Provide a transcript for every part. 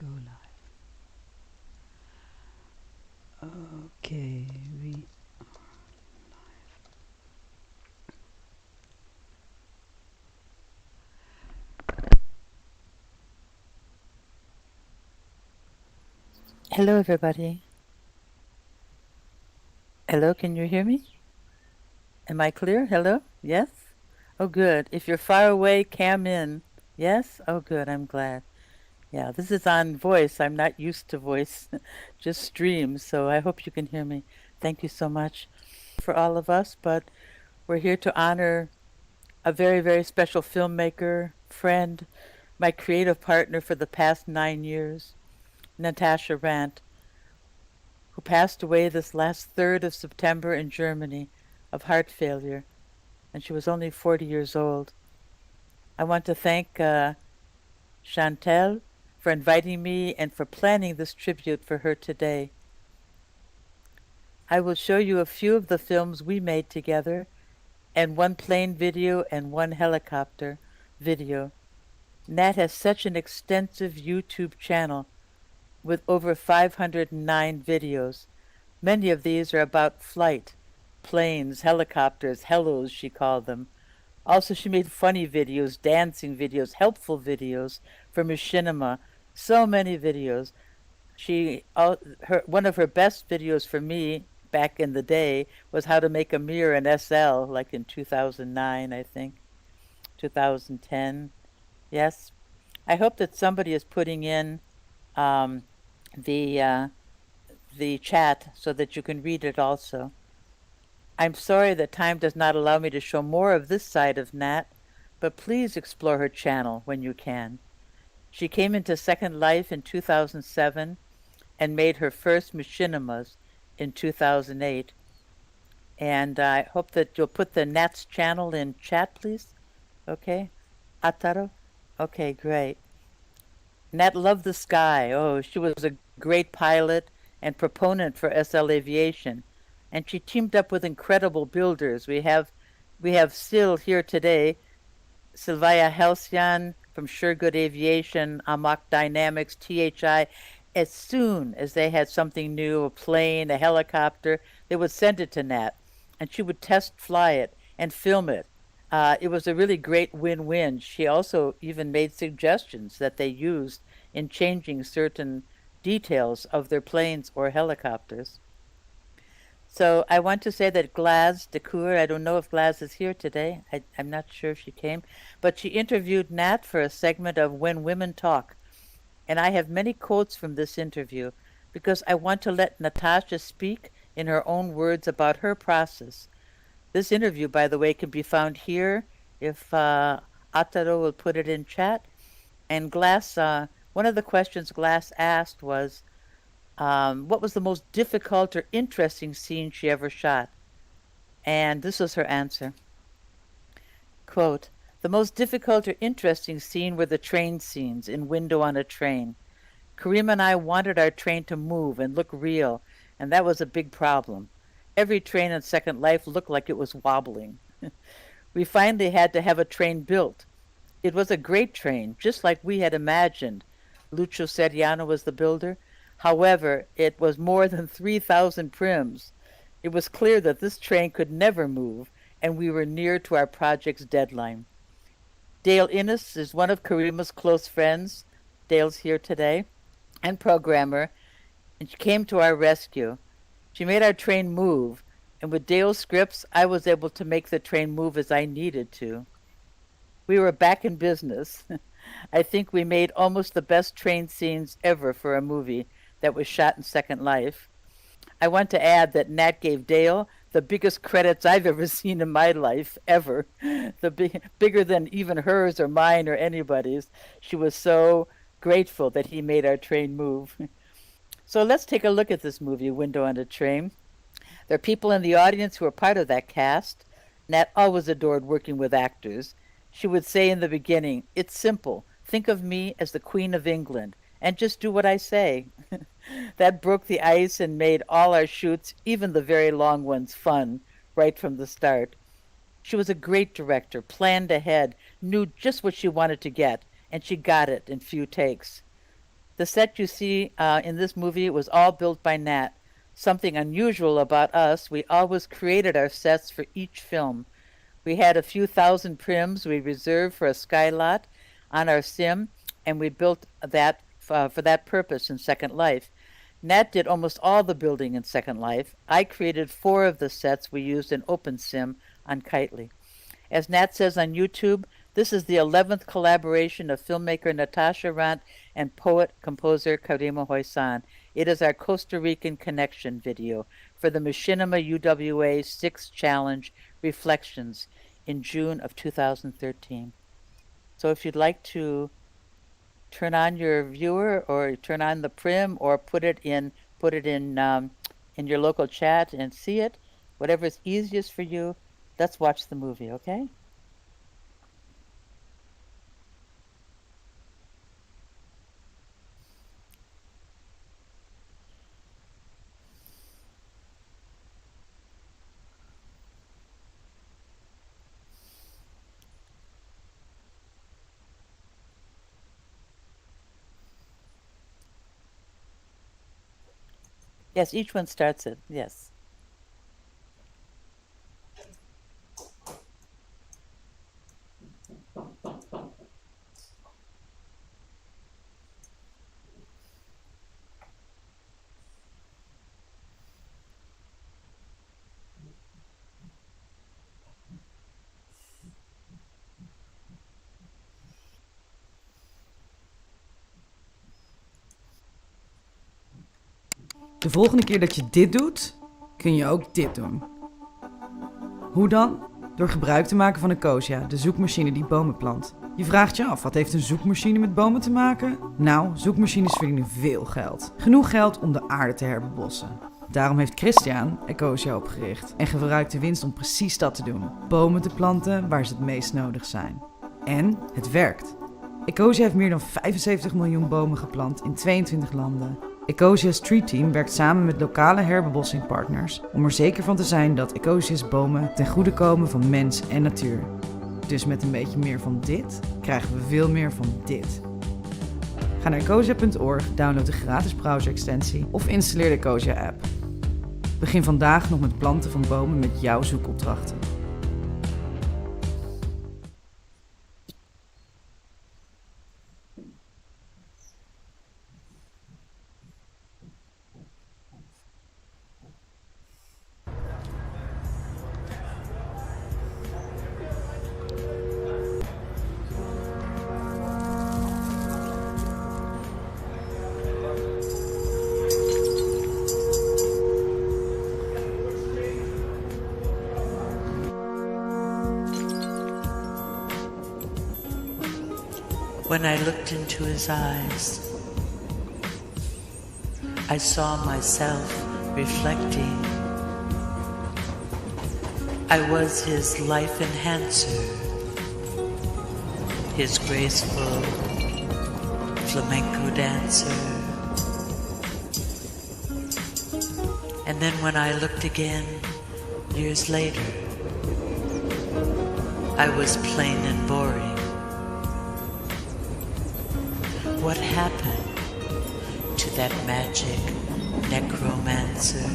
Go live. Okay, we. Hello, everybody. Hello, can you hear me? Am I clear? Hello? Yes? Oh, good. If you're far away, cam in. Yes? Oh, good. I'm glad. Yeah, this is on voice. I'm not used to voice, just stream. So I hope you can hear me. Thank you so much for all of us. But we're here to honor a very, very special filmmaker, friend, my creative partner for the past 9 years, Natascha Randt, who passed away this last 3rd of September in Germany of heart failure, and she was only 40 years old. I want to thank Chantal for inviting me and for planning this tribute for her today. I will show you a few of the films we made together, and one plane video and one helicopter video. Nat has such an extensive YouTube channel with over 509 videos. Many of these are about flight, planes, helicopters, hellos, she called them. Also, she made funny videos, dancing videos, helpful videos for machinima. So many videos. One of her best videos for me back in the day was how to make a mirror in SL, like in 2009, I think, 2010. Yes, I hope that somebody is putting in um, the uh, the chat so that you can read it also. I'm sorry that time does not allow me to show more of this side of Nat, but please explore her channel when you can. She came into Second Life in 2007 and made her first machinimas in 2008. And I hope that you'll put the Nat's channel in chat, please. Okay? Ataro? Okay, great. Nat loved the sky. Oh, she was a great pilot and proponent for SL Aviation. And she teamed up with incredible builders. We have still here today Sylvia Halcyon from Suregood Aviation, Amok Dynamics, THI. As soon as they had something new, a plane, a helicopter, they would send it to Nat, and she would test fly it and film it. It was a really great win-win. She also even made suggestions that they used in changing certain details of their planes or helicopters. So I want to say that Glaz DeCoeur, I don't know if Glaz is here today. I'm not sure if she came, but she interviewed Nat for a segment of When Women Talk. And I have many quotes from this interview because I want to let Natascha speak in her own words about her process. This interview, by the way, can be found here if Ataro will put it in chat. And one of the questions Glass asked was, what was the most difficult or interesting scene she ever shot? And this was her answer. Quote, the most difficult or interesting scene were the train scenes in Window on a Train. Karima and I wanted our train to move and look real, and that was a big problem. Every train in Second Life looked like it was wobbling. We finally had to have a train built. It was a great train, just like we had imagined. Lucio Seriano was the builder. However, it was more than 3,000 prims. It was clear that this train could never move, and we were near to our project's deadline. Dale Innes is one of Karima's close friends. Dale's here today, and programmer, and she came to our rescue. She made our train move, and with Dale's scripts, I was able to make the train move as I needed to. We were back in business. I think we made almost the best train scenes ever for a movie that was shot in Second Life. I want to add that Nat gave Dale the biggest credits I've ever seen in my life, ever. Bigger than even hers or mine or anybody's. She was so grateful that he made our train move. So let's take a look at this movie, Window on a Train. There are people in the audience who are part of that cast. Nat always adored working with actors. She would say in the beginning, it's simple. Think of me as the Queen of England and just do what I say. That broke the ice and made all our shoots, even the very long ones, fun right from the start. She was a great director, planned ahead, knew just what she wanted to get, and she got it in few takes. The set you see in this movie was all built by Nat. Something unusual about us, we always created our sets for each film. We had a few thousand prims we reserved for a sky lot on our sim, and we built that for that purpose in Second Life. Nat did almost all the building in Second Life. I created 4 of the sets we used in OpenSim on Kitely. As Nat says on YouTube, this is the 11th collaboration of filmmaker Natascha Randt and poet-composer Karima Hoisan. It is our Costa Rican connection video for the Machinima UWA 6th Challenge Reflections in June of 2013. So if you'd like to turn on your viewer or turn on the prim or put it in your local chat and see it, whatever is easiest for you, let's watch the movie, okay? Yes, each one starts it, yes. De volgende keer dat je dit doet, kun je ook dit doen. Hoe dan? Door gebruik te maken van Ecosia, de zoekmachine die bomen plant. Je vraagt je af, wat heeft een zoekmachine met bomen te maken? Nou, zoekmachines verdienen veel geld. Genoeg geld om de aarde te herbebossen. Daarom heeft Christian Ecosia opgericht en gebruikt de winst om precies dat te doen. Bomen te planten waar ze het meest nodig zijn. En het werkt. Ecosia heeft meer dan 75 miljoen bomen geplant in 22 landen. Ecosia's Tree Team werkt samen met lokale herbebossingpartners om er zeker van te zijn dat Ecosia's bomen ten goede komen van mens en natuur. Dus met een beetje meer van dit krijgen we veel meer van dit. Ga naar ecosia.org, download de gratis browser-extensie of installeer de Ecosia-app. Begin vandaag nog met planten van bomen met jouw zoekopdrachten. When I looked into his eyes, I saw myself reflecting. I was his life enhancer, his graceful flamenco dancer. And then when I looked again, years later, I was plain and boring. What happened to that magic necromancer?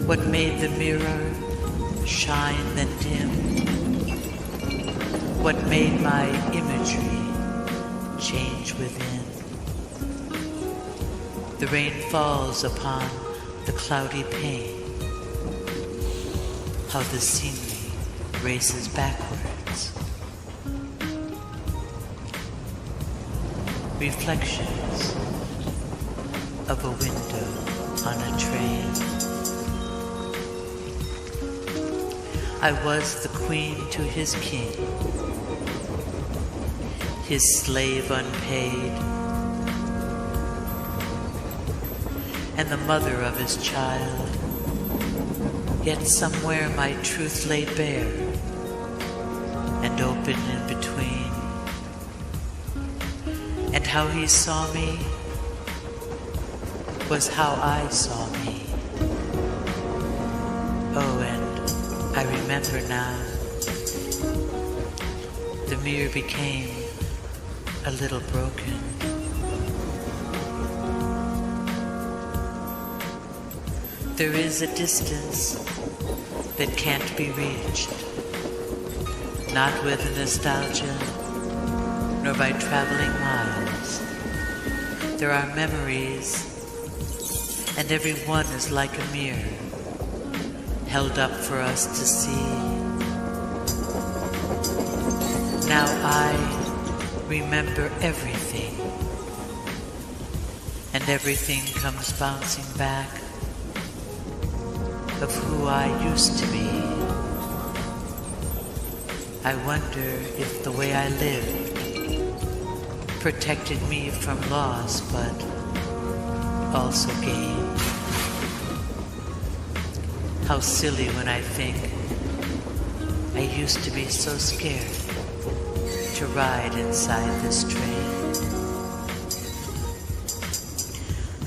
What made the mirror shine then dim? What made my imagery change within? The rain falls upon the cloudy pane. How the scenery races backwards. Reflections of a window on a train. I was the queen to his king, his slave unpaid, and the mother of his child. Yet somewhere my truth lay bare and open in between. And how he saw me was how I saw me. Oh, and I remember now mirror became a little broken. There is a distance that can't be reached, not with nostalgia, nor by traveling miles. There are memories, and every one is like a mirror, held up for us to see. Now I remember everything, and everything comes bouncing back of who I used to be. I wonder if the way I lived protected me from loss, but also gain. How silly when I think I used to be so scared to ride inside this train.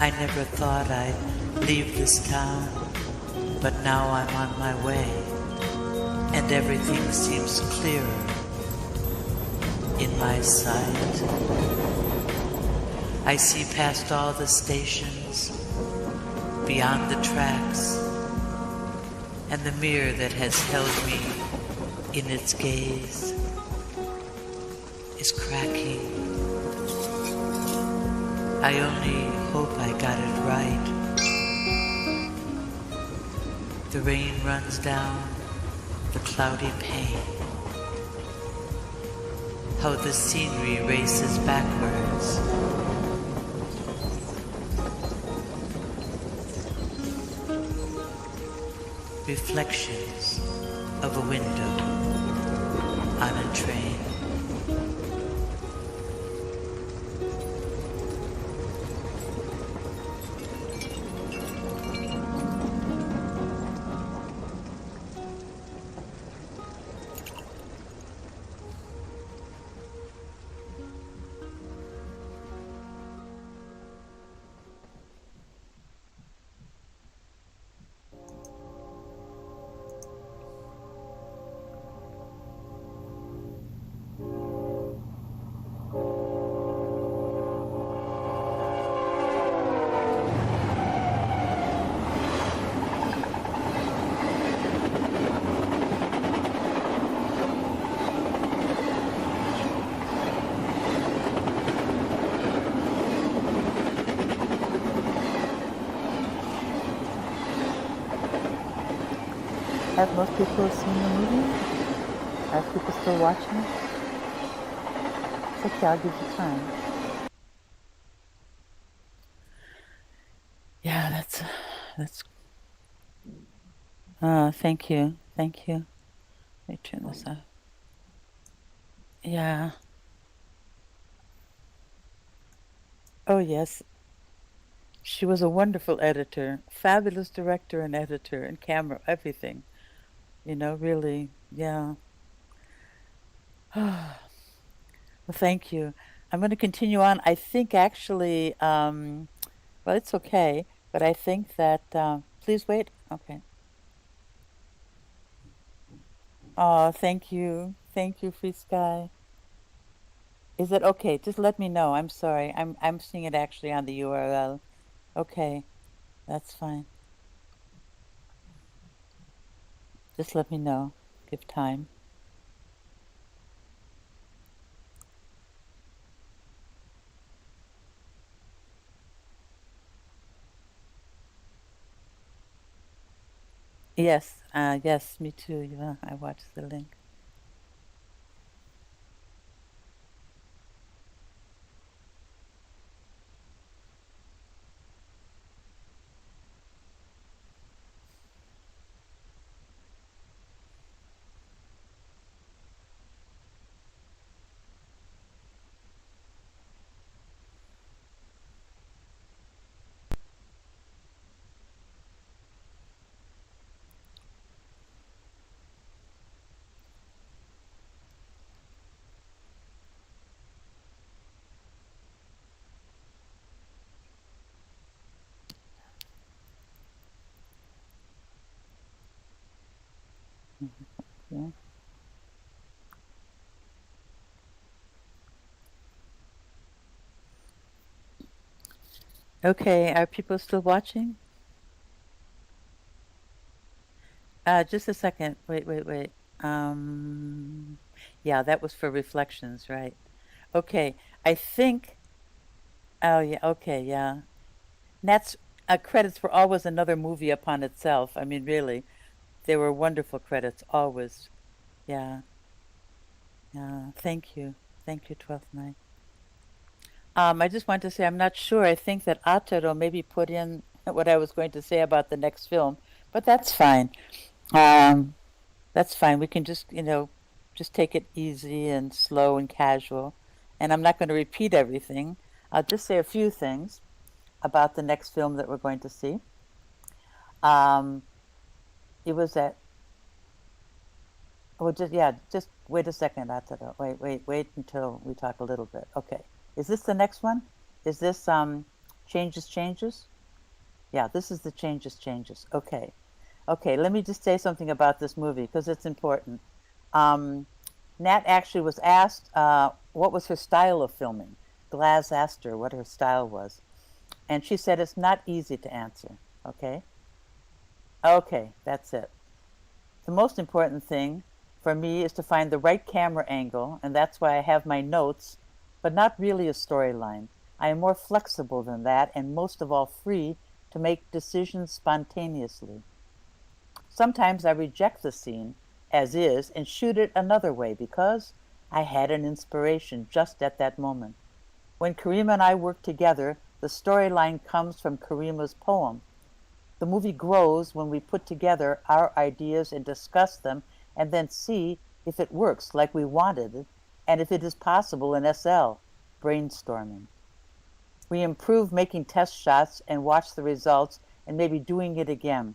I never thought I'd leave this town, but now I'm on my way, and everything seems clearer in my sight. I see past all the stations, beyond the tracks, and the mirror that has held me in its gaze is cracking. I only hope I got it right. The rain runs down the cloudy pane. How the scenery races backwards. Reflections of a window on a train. Have most people seen the movie? Are people still watching? It's okay, I'll give you time. Yeah, that's. Thank you. Let me turn this off. Yeah. Oh yes, she was a wonderful editor, fabulous director and editor and camera, everything. Really, yeah. Well, thank you. I'm going to continue on. I think actually, well, it's okay, but I think that, please wait. Okay. Oh, thank you. Thank you, Free Sky. Is it okay? Just let me know. I'm sorry. I'm seeing it actually on the URL. Okay, that's fine. Just let me know. Give time. Yes, yes, me too. Yeah, I watched the link. Yeah. Okay, are people still watching? Just a second. Wait. Yeah, that was for reflections, right? Okay, I think. Oh yeah. Okay, yeah. Nat's credits were always another movie upon itself. I mean, really, they were wonderful credits always. Yeah. Yeah. Thank you, 12th Night. I just want to say I'm not sure. I think that Ataro maybe put in what I was going to say about the next film, but that's fine. Um, that's fine. We can just, just take it easy and slow and casual. And I'm not going to repeat everything. I'll just say a few things about the next film that we're going to see. Um, it was at, well, just wait a second, Ataro. Wait until we talk a little bit. Okay. Is this the next one? Is this Changes? Yeah, this is the Changes. Okay. Okay, let me just say something about this movie because it's important. Nat actually was asked what was her style of filming. Glaz asked her what her style was. And she said it's not easy to answer. Okay? Okay, that's it. The most important thing for me is to find the right camera angle, and that's why I have my notes, but not really a storyline. I am more flexible than that, and most of all free to make decisions spontaneously. Sometimes I reject the scene as is and shoot it another way because I had an inspiration just at that moment. When Karima and I work together, the storyline comes from Karima's poem. The movie grows when we put together our ideas and discuss them and then see if it works like we wanted it and if it is possible in SL, brainstorming. We improve making test shots and watch the results and maybe doing it again.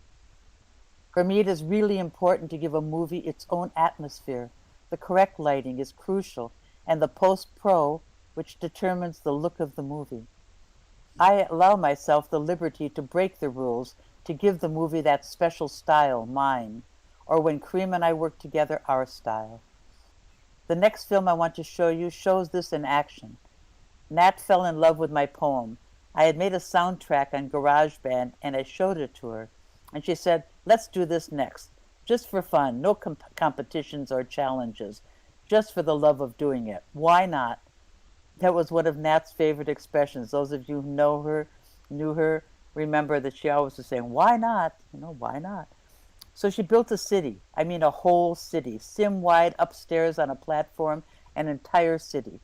For me, it is really important to give a movie its own atmosphere. The correct lighting is crucial, and the post-pro, which determines the look of the movie. I allow myself the liberty to break the rules, to give the movie that special style, mine, or when Karima and I work together, our style. The next film I want to show you shows this in action. Nat fell in love with my poem. I had made a soundtrack on GarageBand, and I showed it to her. And she said, let's do this next, just for fun, no competitions or challenges, just for the love of doing it. Why not? That was one of Nat's favorite expressions. Those of you who knew her, remember that she always was saying, why not? Why not? So she built a city, a whole city, sim-wide, upstairs on a platform, an entire city.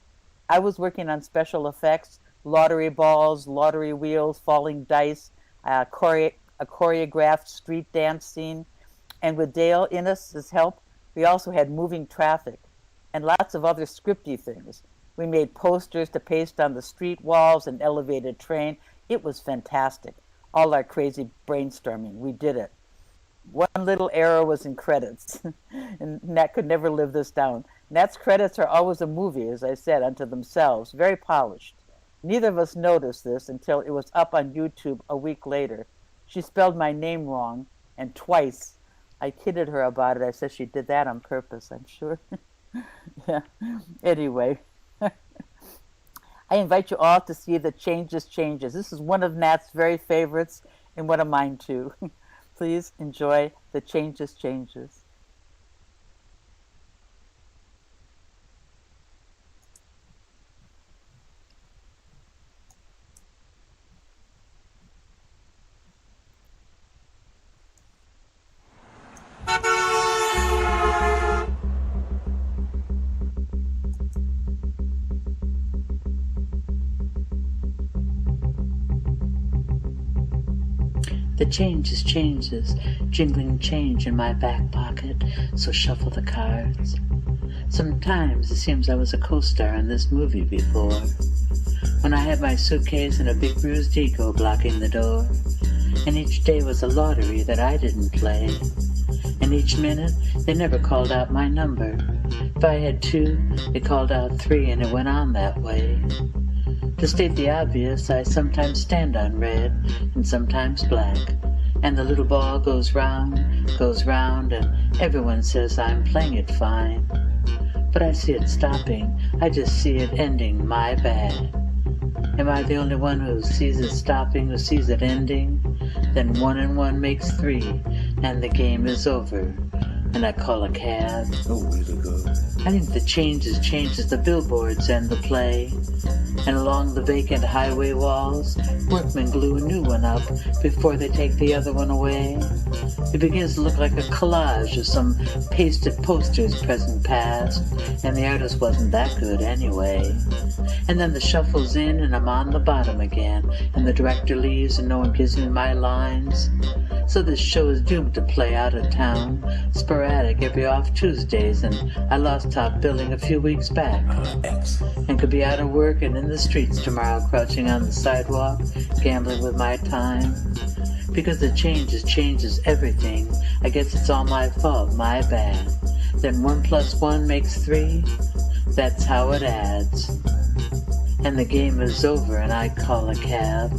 I was working on special effects, lottery balls, lottery wheels, falling dice, a choreographed street dance scene, and with Dale Innes' help, we also had moving traffic and lots of other scripty things. We made posters to paste on the street walls, an elevated train. It was fantastic. All our crazy brainstorming, we did it. One little error was in credits, and Nat could never live this down. Nat's credits are always a movie, as I said, unto themselves, very polished. Neither of us noticed this until it was up on YouTube a week later. She spelled my name wrong, and twice. I kidded her about it. I said she did that on purpose, I'm sure. Yeah. Anyway, I invite you all to see the Changes. This is one of Nat's very favorites and one of mine too. Please enjoy the Changes. The changes, jingling change in my back pocket, so shuffle the cards. Sometimes it seems I was a co-star in this movie before, when I had my suitcase and a big bruised ego blocking the door, and each day was a lottery that I didn't play, and each minute they never called out my number. If I had 2, they called out 3, and it went on that way. To state the obvious, I sometimes stand on red and sometimes black, and the little ball goes round, and everyone says I'm playing it fine. But I see it stopping, I just see it ending, my bad. Am I the only one who sees it stopping, who sees it ending? Then 1 and 1 makes 3, and the game is over, and I call a cab. Oh, way to go. I think the changes the billboards and the play. And along the vacant highway walls, workmen glue a new one up before they take the other one away. It begins to look like a collage of some pasted posters, present past, and the artist wasn't that good anyway. And then the shuffle's in and I'm on the bottom again, and the director leaves and no one gives me my lines. So this show is doomed to play out of town, sporadic every off Tuesdays, and I lost top billing a few weeks back. And could be out of work and in the streets tomorrow, crouching on the sidewalk, gambling with my time. Because the changes everything. I guess it's all my fault, my bad. Then 1 + 1 makes 3. That's how it adds. And the game is over and I call a cab.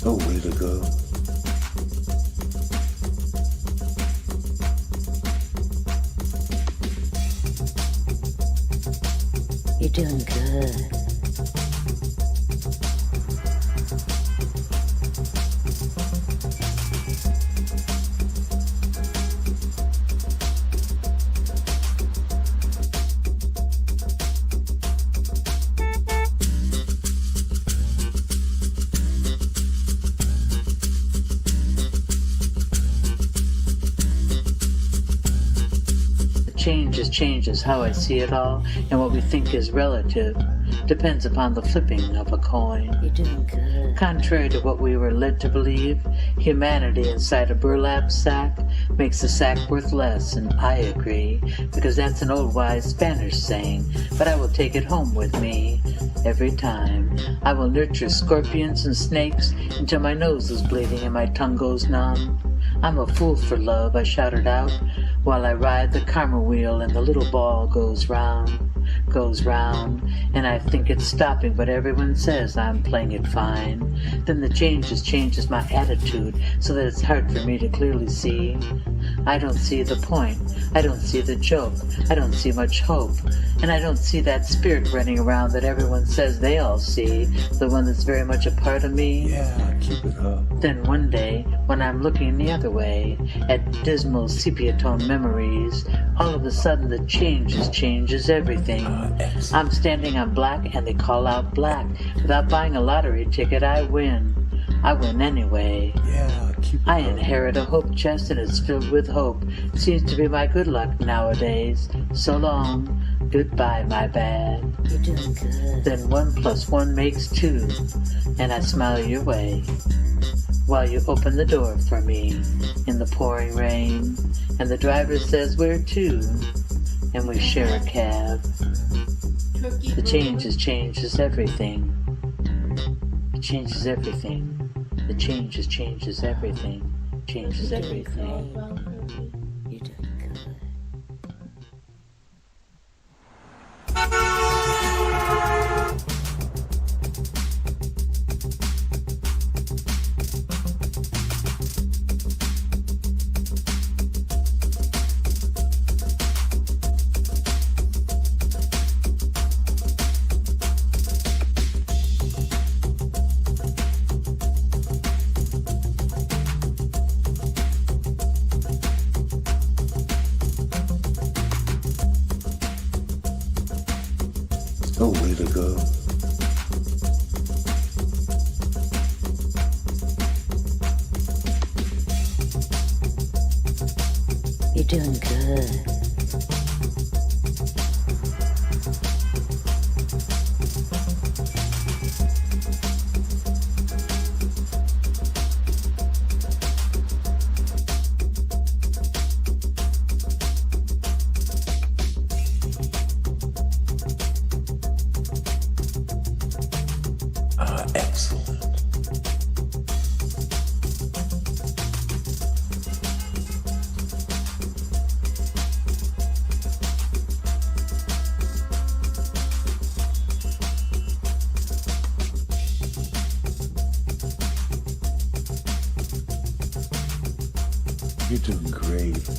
Oh, way to go. You're doing good. Changes how I see it all, and what we think is relative depends upon the flipping of a coin. You're doing good. Contrary to what we were led to believe, humanity inside a burlap sack makes the sack worth less, and I agree, because that's an old wise Spanish saying, but I will take it home with me every time. I will nurture scorpions and snakes until my nose is bleeding and my tongue goes numb. I'm a fool for love, I shouted out, while I ride the karma wheel and the little ball goes round, and I think it's stopping, but everyone says I'm playing it fine. Then the changes my attitude, so that it's hard for me to clearly see. I don't see the point, I don't see the joke, I don't see much hope, and I don't see that spirit running around that everyone says they all see, the one that's very much a part of me. Yeah, keep it up. Then one day, when I'm looking the other way, at dismal sepia-tone memories, all of a sudden the changes everything. I'm standing on black and they call out black. Without buying a lottery ticket, I win. I win anyway. Yeah, keep it I up. inherit a hope chest and it's filled with hope. Seems to be my good luck nowadays. So long. Goodbye, my bad. You're doing good. Then 1 + 1 makes 2. And I smile your way, while you open the door for me in the pouring rain. And the driver says where to, and we share a cab. The changes everything. It changes everything. The changes everything. Changes everything. You're doing good. Oh, way to go. You're doing good. Excellent. You're doing great.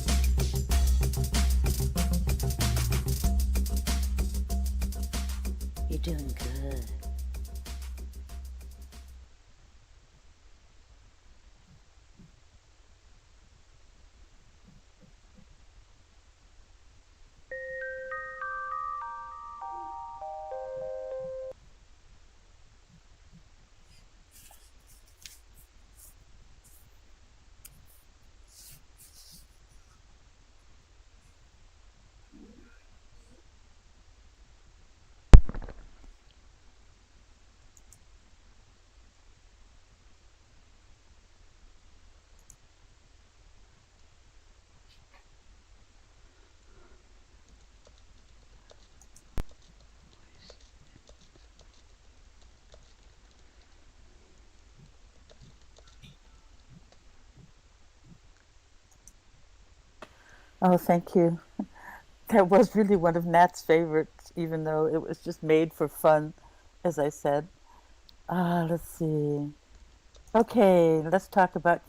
You're doing good. Oh, thank you. That was really one of Nat's favorites, even though it was just made for fun, as I said. Let's see. Okay, let's talk about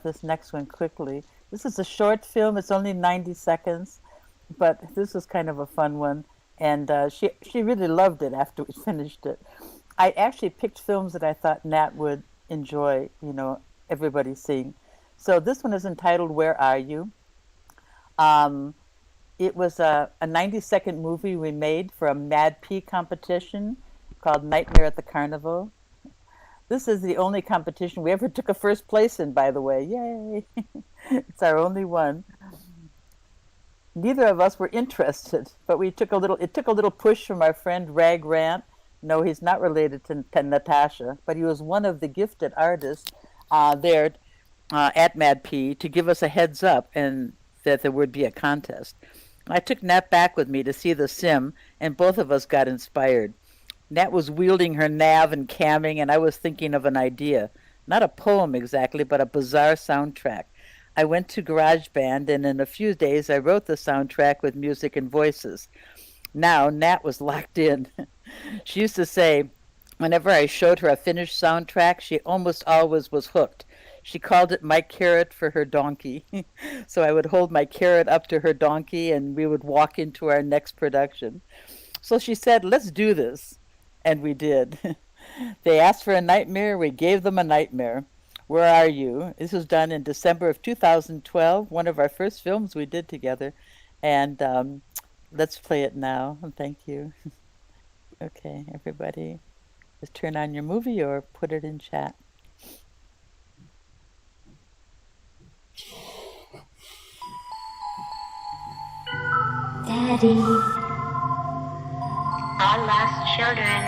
this next one quickly. This is a short film. It's only 90 seconds, but this was kind of a fun one, and she really loved it after we finished it. I actually picked films that I thought Nat would enjoy, everybody seeing. So this one is entitled "Where Are You?" Um, it was a 90-second movie we made for a Mad P competition called Nightmare at the Carnival. This is the only competition we ever took a first place in, by the way. Yay! It's our only one. Neither of us were interested, but it took a little push from our friend Rag Rant. No, he's not related to Natascha, but he was one of the gifted artists there at Mad P to give us a heads up and that there would be a contest. I took Nat back with me to see the sim, and both of us got inspired. Nat was wielding her nav and camming, and I was thinking of an idea. Not a poem exactly, but a bizarre soundtrack. I went to GarageBand, and in a few days I wrote the soundtrack with music and voices. Now Nat was locked in. She used to say, whenever I showed her a finished soundtrack, she almost always was hooked. She called it my carrot for her donkey. So I would hold my carrot up to her donkey, and we would walk into our next production. So she said, let's do this. And we did. They asked for a nightmare. We gave them a nightmare. Where Are You? This was done in December of 2012, one of our first films we did together. And let's play it now. Thank you. Okay, everybody, just turn on your movie or put it in chat. Daddy. All lost children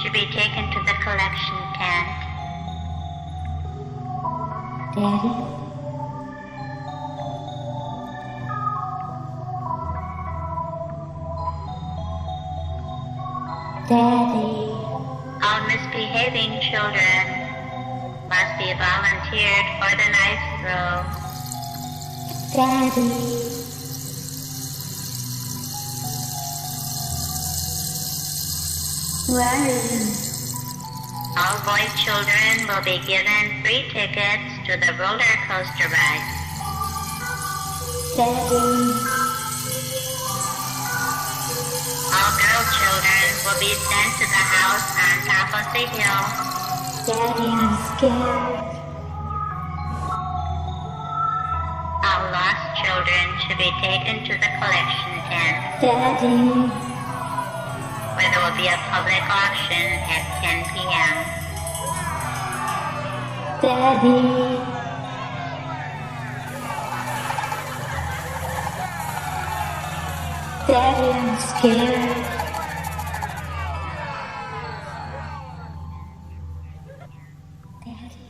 should be taken to the collection tent. Daddy. Daddy. All misbehaving children must be volunteered for the knife throw. Daddy. Where are you? All boy children will be given free tickets to the roller coaster ride. Daddy. All girl children will be sent to the house on top of the hill. Daddy, I'm scared. All lost children should be taken to the collection tent. Daddy. Where there will be a public auction at 10 p.m. Daddy. Daddy, I'm scared. Daddy.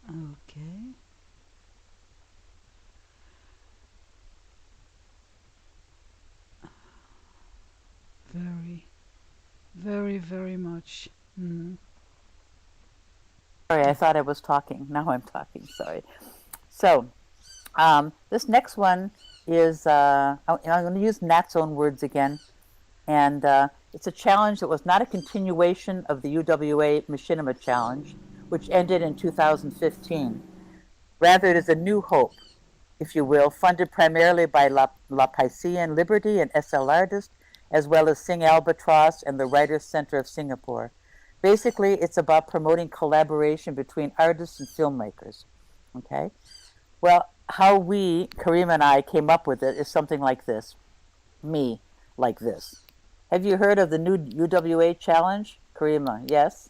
Okay. Very, very, very much. Sorry, I thought I was talking. Now I'm talking. Sorry. So, this next one is, I'm going to use Nat's own words again. And it's a challenge that was not a continuation of the UWA Machinima Challenge, which ended in 2015. Rather, it is a new hope, if you will, funded primarily by La Paisian Liberty and SL Artist, as well as Sing Albatross and the Writers Center of Singapore. Basically, it's about promoting collaboration between artists and filmmakers. Okay? Well, how we, Karima and I, came up with it is something like this. Me, like this. Have you heard of the new UWA challenge? Karima, yes?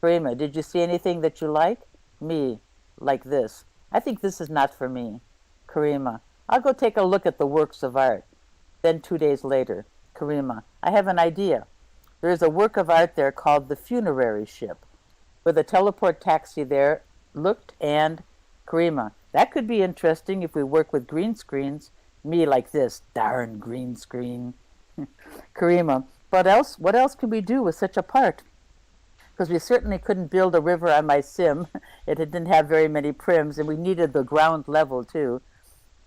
Karima, did you see anything that you like? Me, like this. I think this is not for me. Karima, I'll go take a look at the works of art. Then 2 days later, Karima, I have an idea. There is a work of art there called the Funerary Ship, with a teleport taxi there, looked and, Karima, that could be interesting if we work with green screens. Me like this, darn green screen. Karima, what else could we do with such a part? Because we certainly couldn't build a river on my sim. It didn't have very many prims, and we needed the ground level too.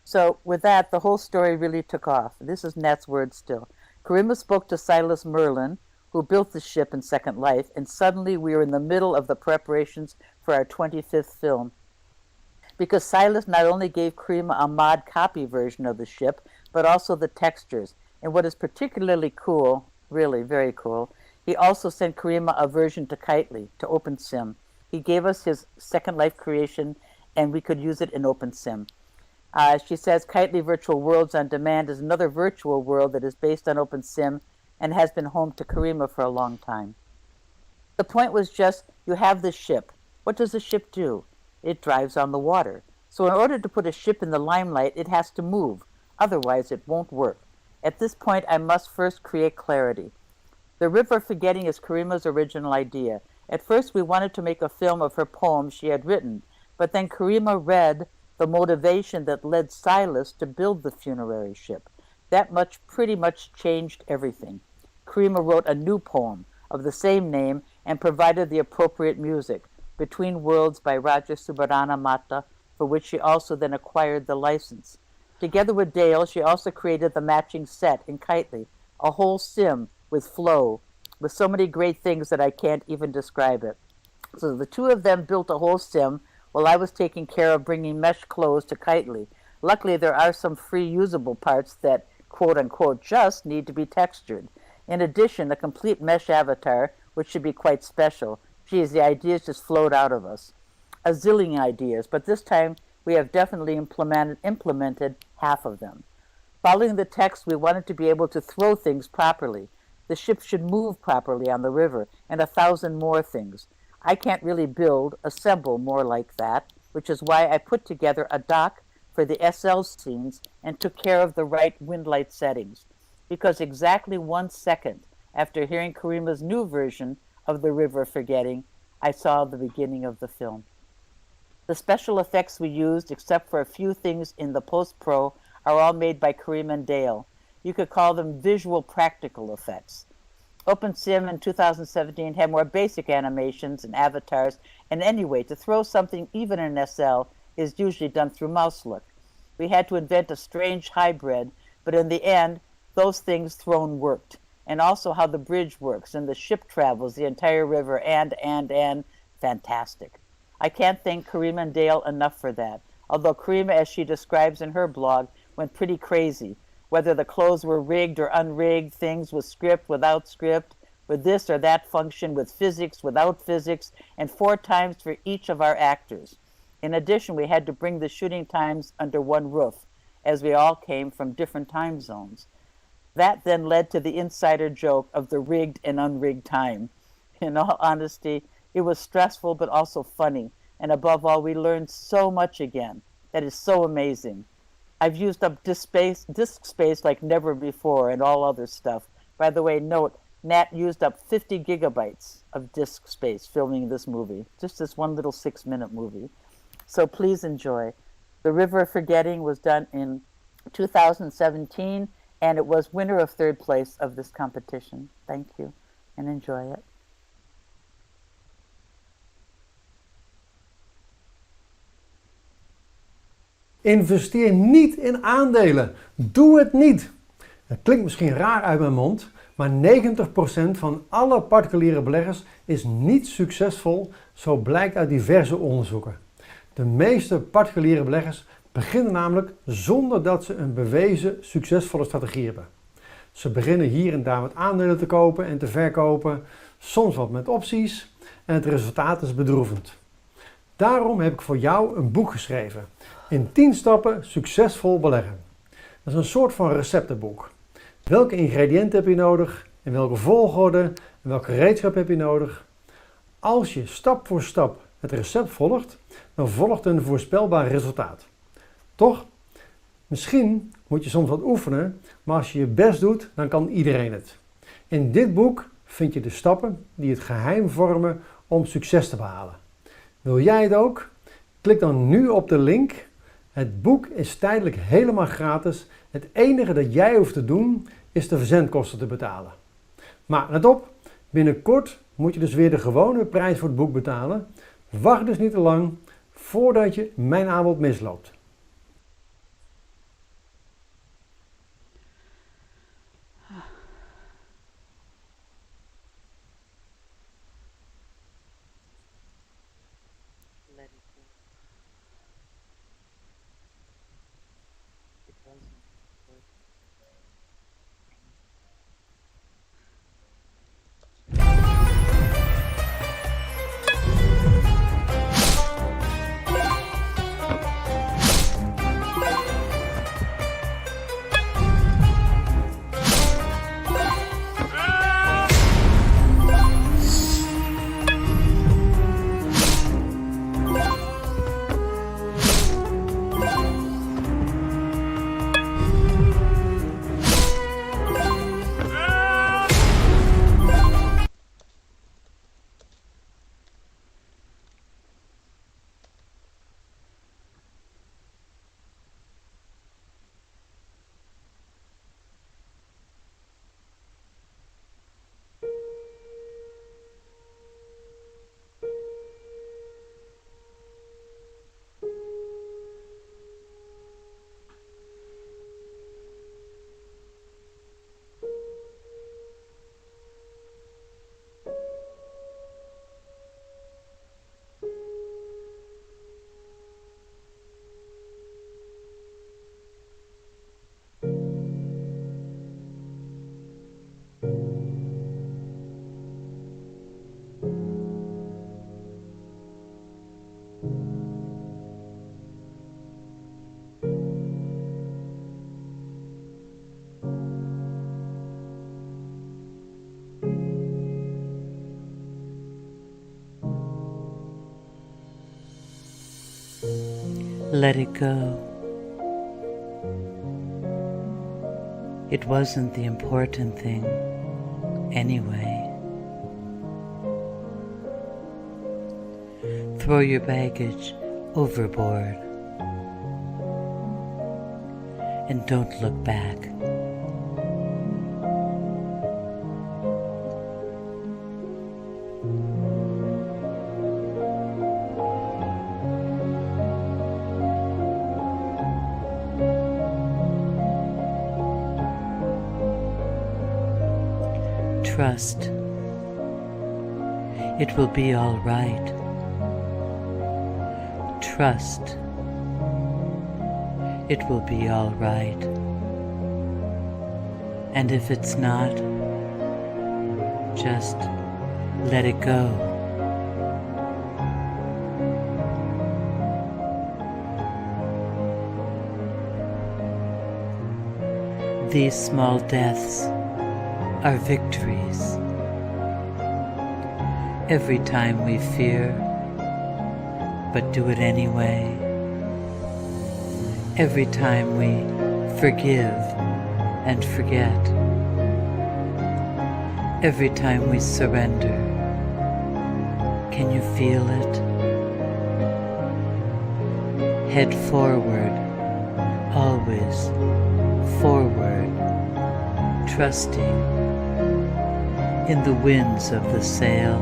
So with that, the whole story really took off. This is Nat's words still. Karima spoke to Silas Merlin, who built the ship in Second Life, and suddenly we were in the middle of the preparations for our 25th film. Because Silas not only gave Karima a mod copy version of the ship, but also the textures. And what is particularly cool, really very cool, he also sent Karima a version to Kitely, to OpenSim. He gave us his Second Life creation, and we could use it in OpenSim. She says Kitely Virtual Worlds on Demand is another virtual world that is based on OpenSim and has been home to Karima for a long time. The point was just, you have this ship. What does the ship do? It drives on the water. So in order to put a ship in the limelight, it has to move. Otherwise, it won't work. At this point, I must first create clarity. The River Forgetting is Karima's original idea. At first, we wanted to make a film of her poems she had written, but then Karima read the motivation that led Silas to build the funerary ship. That pretty much changed everything. Karima wrote a new poem of the same name and provided the appropriate music, Between Worlds by Raja Subarana Mata, for which she also then acquired the license. Together with Dale, she also created the matching set in Kitely, a whole sim with flow, with so many great things that I can't even describe it. So the two of them built a whole sim while I was taking care of bringing mesh clothes to Kitely. Luckily, there are some free usable parts that, quote-unquote, just need to be textured. In addition, a complete mesh avatar, which should be quite special. Geez, the ideas just flowed out of us. A zillion ideas, but this time we have definitely implemented half of them. Following the text, we wanted to be able to throw things properly. The ship should move properly on the river, and 1,000 more things. I can't really assemble more like that, which is why I put together a dock for the SL scenes and took care of the right wind light settings. Because exactly 1 second after hearing Karima's new version of The River Forgetting, I saw the beginning of the film. The special effects we used, except for a few things in the post-pro, are all made by Karima and Dale. You could call them visual practical effects. OpenSim in 2017 had more basic animations and avatars, and anyway, to throw something even in SL is usually done through mouse look. We had to invent a strange hybrid, but in the end, those things thrown worked. And also how the bridge works and the ship travels the entire river and fantastic. I can't thank Karima and Dale enough for that. Although Karima, as she describes in her blog, went pretty crazy. Whether the clothes were rigged or unrigged, things with script, without script, with this or that function, with physics, without physics, and 4 times for each of our actors. In addition, we had to bring the shooting times under one roof, as we all came from different time zones. That then led to the insider joke of the rigged and unrigged time. In all honesty, it was stressful but also funny, and above all, we learned so much again. That is so amazing. I've used up disk space like never before and all other stuff. By the way, note, Nat used up 50 gigabytes of disk space filming this movie, just this one little 6-minute movie. So please enjoy. The River of Forgetting was done in 2017, and it was winner of 3rd place of this competition. Thank you, and enjoy it. Investeer niet in aandelen. Doe het niet. Het klinkt misschien raar uit mijn mond, maar 90% van alle particuliere beleggers is niet succesvol, zo blijkt uit diverse onderzoeken. De meeste particuliere beleggers beginnen namelijk zonder dat ze een bewezen succesvolle strategie hebben. Ze beginnen hier en daar met aandelen te kopen en te verkopen, soms wat met opties en het resultaat is bedroevend. Daarom heb ik voor jou een boek geschreven. In 10 stappen succesvol beleggen. Dat is een soort van receptenboek. Welke ingrediënten heb je nodig? In welke volgorde? En welke gereedschap heb je nodig? Als je stap voor stap het recept volgt, dan volgt een voorspelbaar resultaat. Toch? Misschien moet je soms wat oefenen, maar als je je best doet, dan kan iedereen het. In dit boek vind je de stappen die het geheim vormen om succes te behalen. Wil jij het ook? Klik dan nu op de link. Het boek is tijdelijk helemaal gratis. Het enige dat jij hoeft te doen is de verzendkosten te betalen. Maar let op, binnenkort moet je dus weer de gewone prijs voor het boek betalen. Wacht dus niet te lang voordat je mijn aanbod misloopt. Let it go. It wasn't the important thing anyway. Throw your baggage overboard and don't look back. Trust. It will be all right. Trust. It will be all right. And if it's not, just let it go. These small deaths are victories. Every time we fear, but do it anyway. Every time we forgive and forget. Every time we surrender. Can you feel it? Head forward, always forward, trusting in the winds of the sail.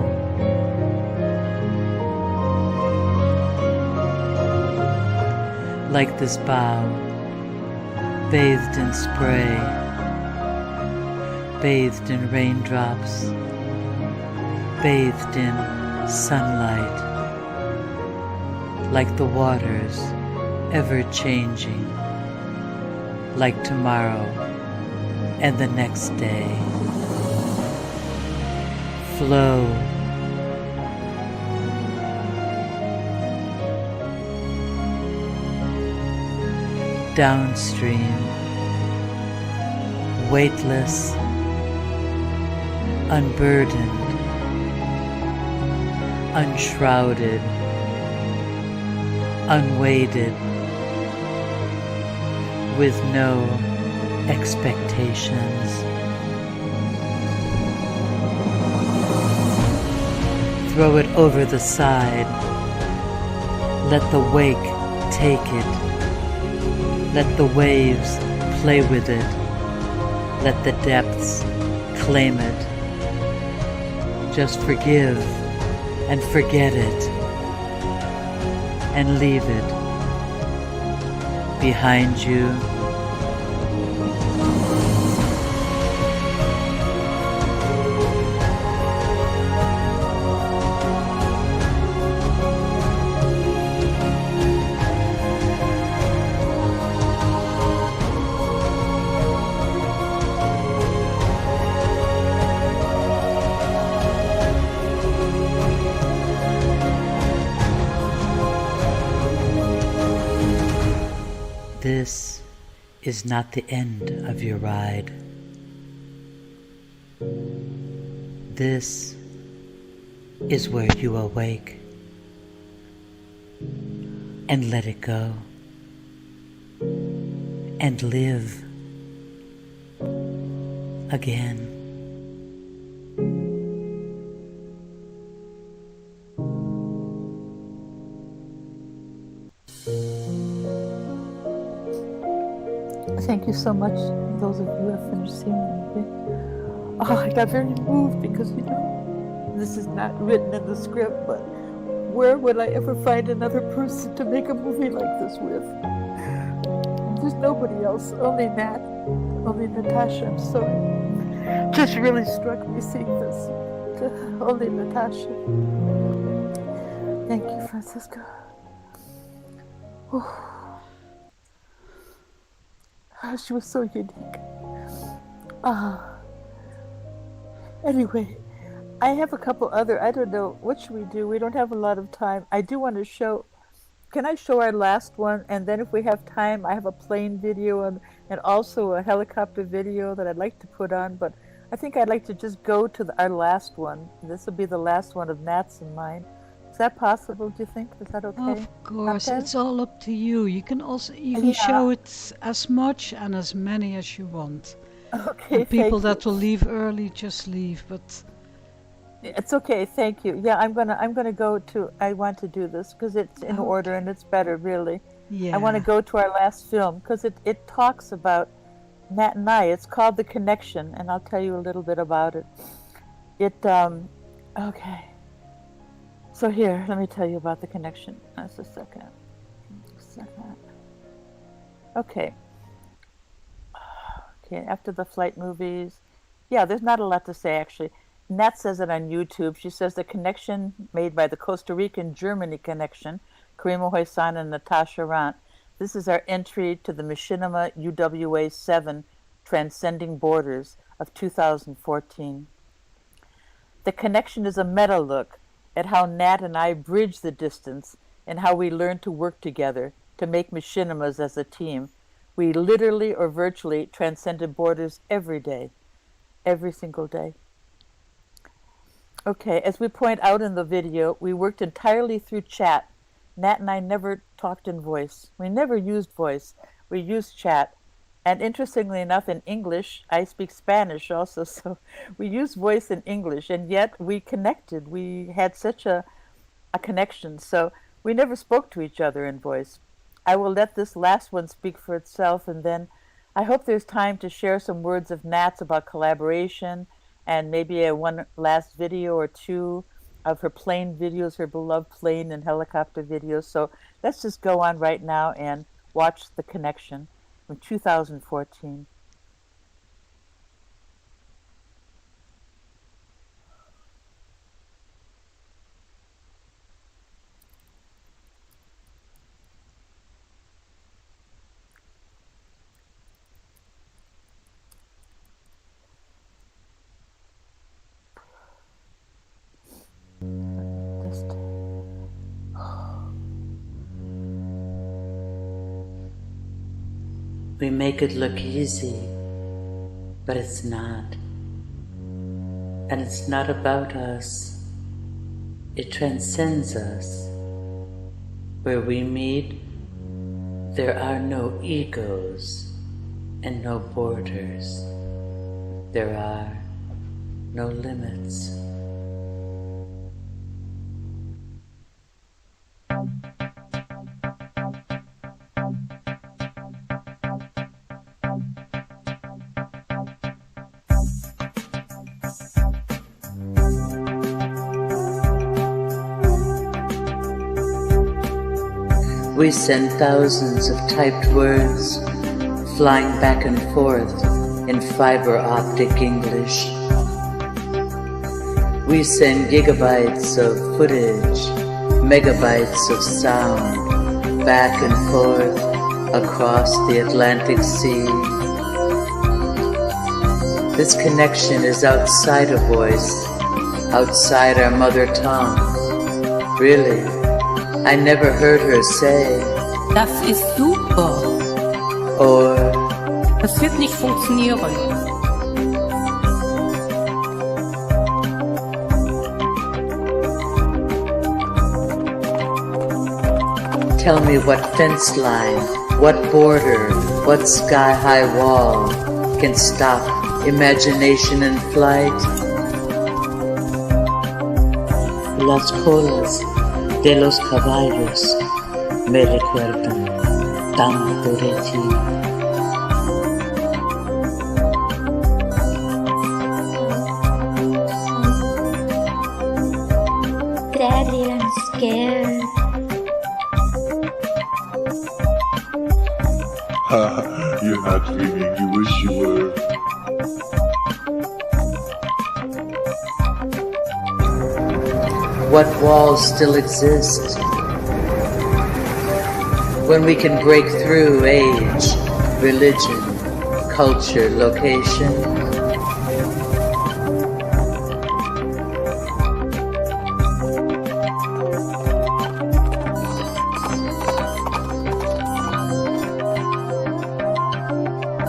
Like this bow, bathed in spray, bathed in raindrops, bathed in sunlight, like the waters ever changing, like tomorrow and the next day. Flow. Downstream, weightless, unburdened, unshrouded, unweighted, with no expectations. Throw it over the side. Let the wake take it. Let the waves play with it. Let the depths claim it. Just forgive and forget it and leave it behind you. This is not the end of your ride. This is where you awake and let it go and live again. Thank you so much, those of you who have finished seeing the movie. Oh, I got very moved because, you know, this is not written in the script, but where would I ever find another person to make a movie like this with? There's nobody else, only Nat, only Natascha. I'm sorry. Just really struck me seeing this. Only Natascha. Thank you, Francisca. Oh. She was so unique. Anyway, I have a couple other, I don't know, what should we do? We don't have a lot of time. I do want to show, can I show our last one? And then if we have time, I have a plane video and also a helicopter video that I'd like to put on. But I think I'd like to just go to our last one. This will be the last one of Nat's and mine. Is that possible, do you think? Is that okay? Of course, Okay? it's all up to you. You can show it as much and as many as you want. Okay, And people thank that will leave early, just leave. But It's okay, thank you. Yeah, I'm gonna go to. I want to do this because it's in order and it's better, really. yeah, I want to go to our last film because it talks about Nat and I. It's called The Connection, and I'll tell you a little bit about it. Okay. So here, let me tell you about The Connection. Just a second. Okay. Okay, after the flight movies, Yeah, there's not a lot to say actually. Nat says it on YouTube. She says the connection made by the Costa Rican Germany connection, Karima Hoisan and Natascha Randt. This is our entry to the Machinima UWA 7 Transcending Borders of 2014. The connection is a meta look at how Nat and I bridge the distance and how we learn to work together to make machinimas as a team. We literally or virtually transcended borders every day, every single day. Okay, as we point out in the video, we worked entirely through chat. Nat and I never talked in voice. We never used voice. We used chat. And interestingly enough, in English, I speak Spanish also, so we use voice in English, and yet we connected. We had such a connection, so we never spoke to each other in voice. I will let this last one speak for itself, and then I hope there's time to share some words of Nat's about collaboration, and maybe one last video or two of her plane videos, her beloved plane and helicopter videos. So let's just go on right now and watch the connection from 2014. We make it look easy, but it's not. And it's not about us. It transcends us. Where we meet, there are no egos and no borders. There are no limits. We send thousands of typed words flying back and forth in fiber optic English. We send gigabytes of footage, megabytes of sound back and forth across the Atlantic Sea. This connection is outside of voice, outside our mother tongue. Really, I never heard her say, Das ist super. or Das wird nicht funktionieren. tell me what fence line, what border, what sky-high wall can stop imagination in flight. Las colas de los caballos me recuerdan tanto de ti. Daddy, I'm scared. You're not dreaming, you wish you were. What walls still exist when we can break through age, religion, culture, location?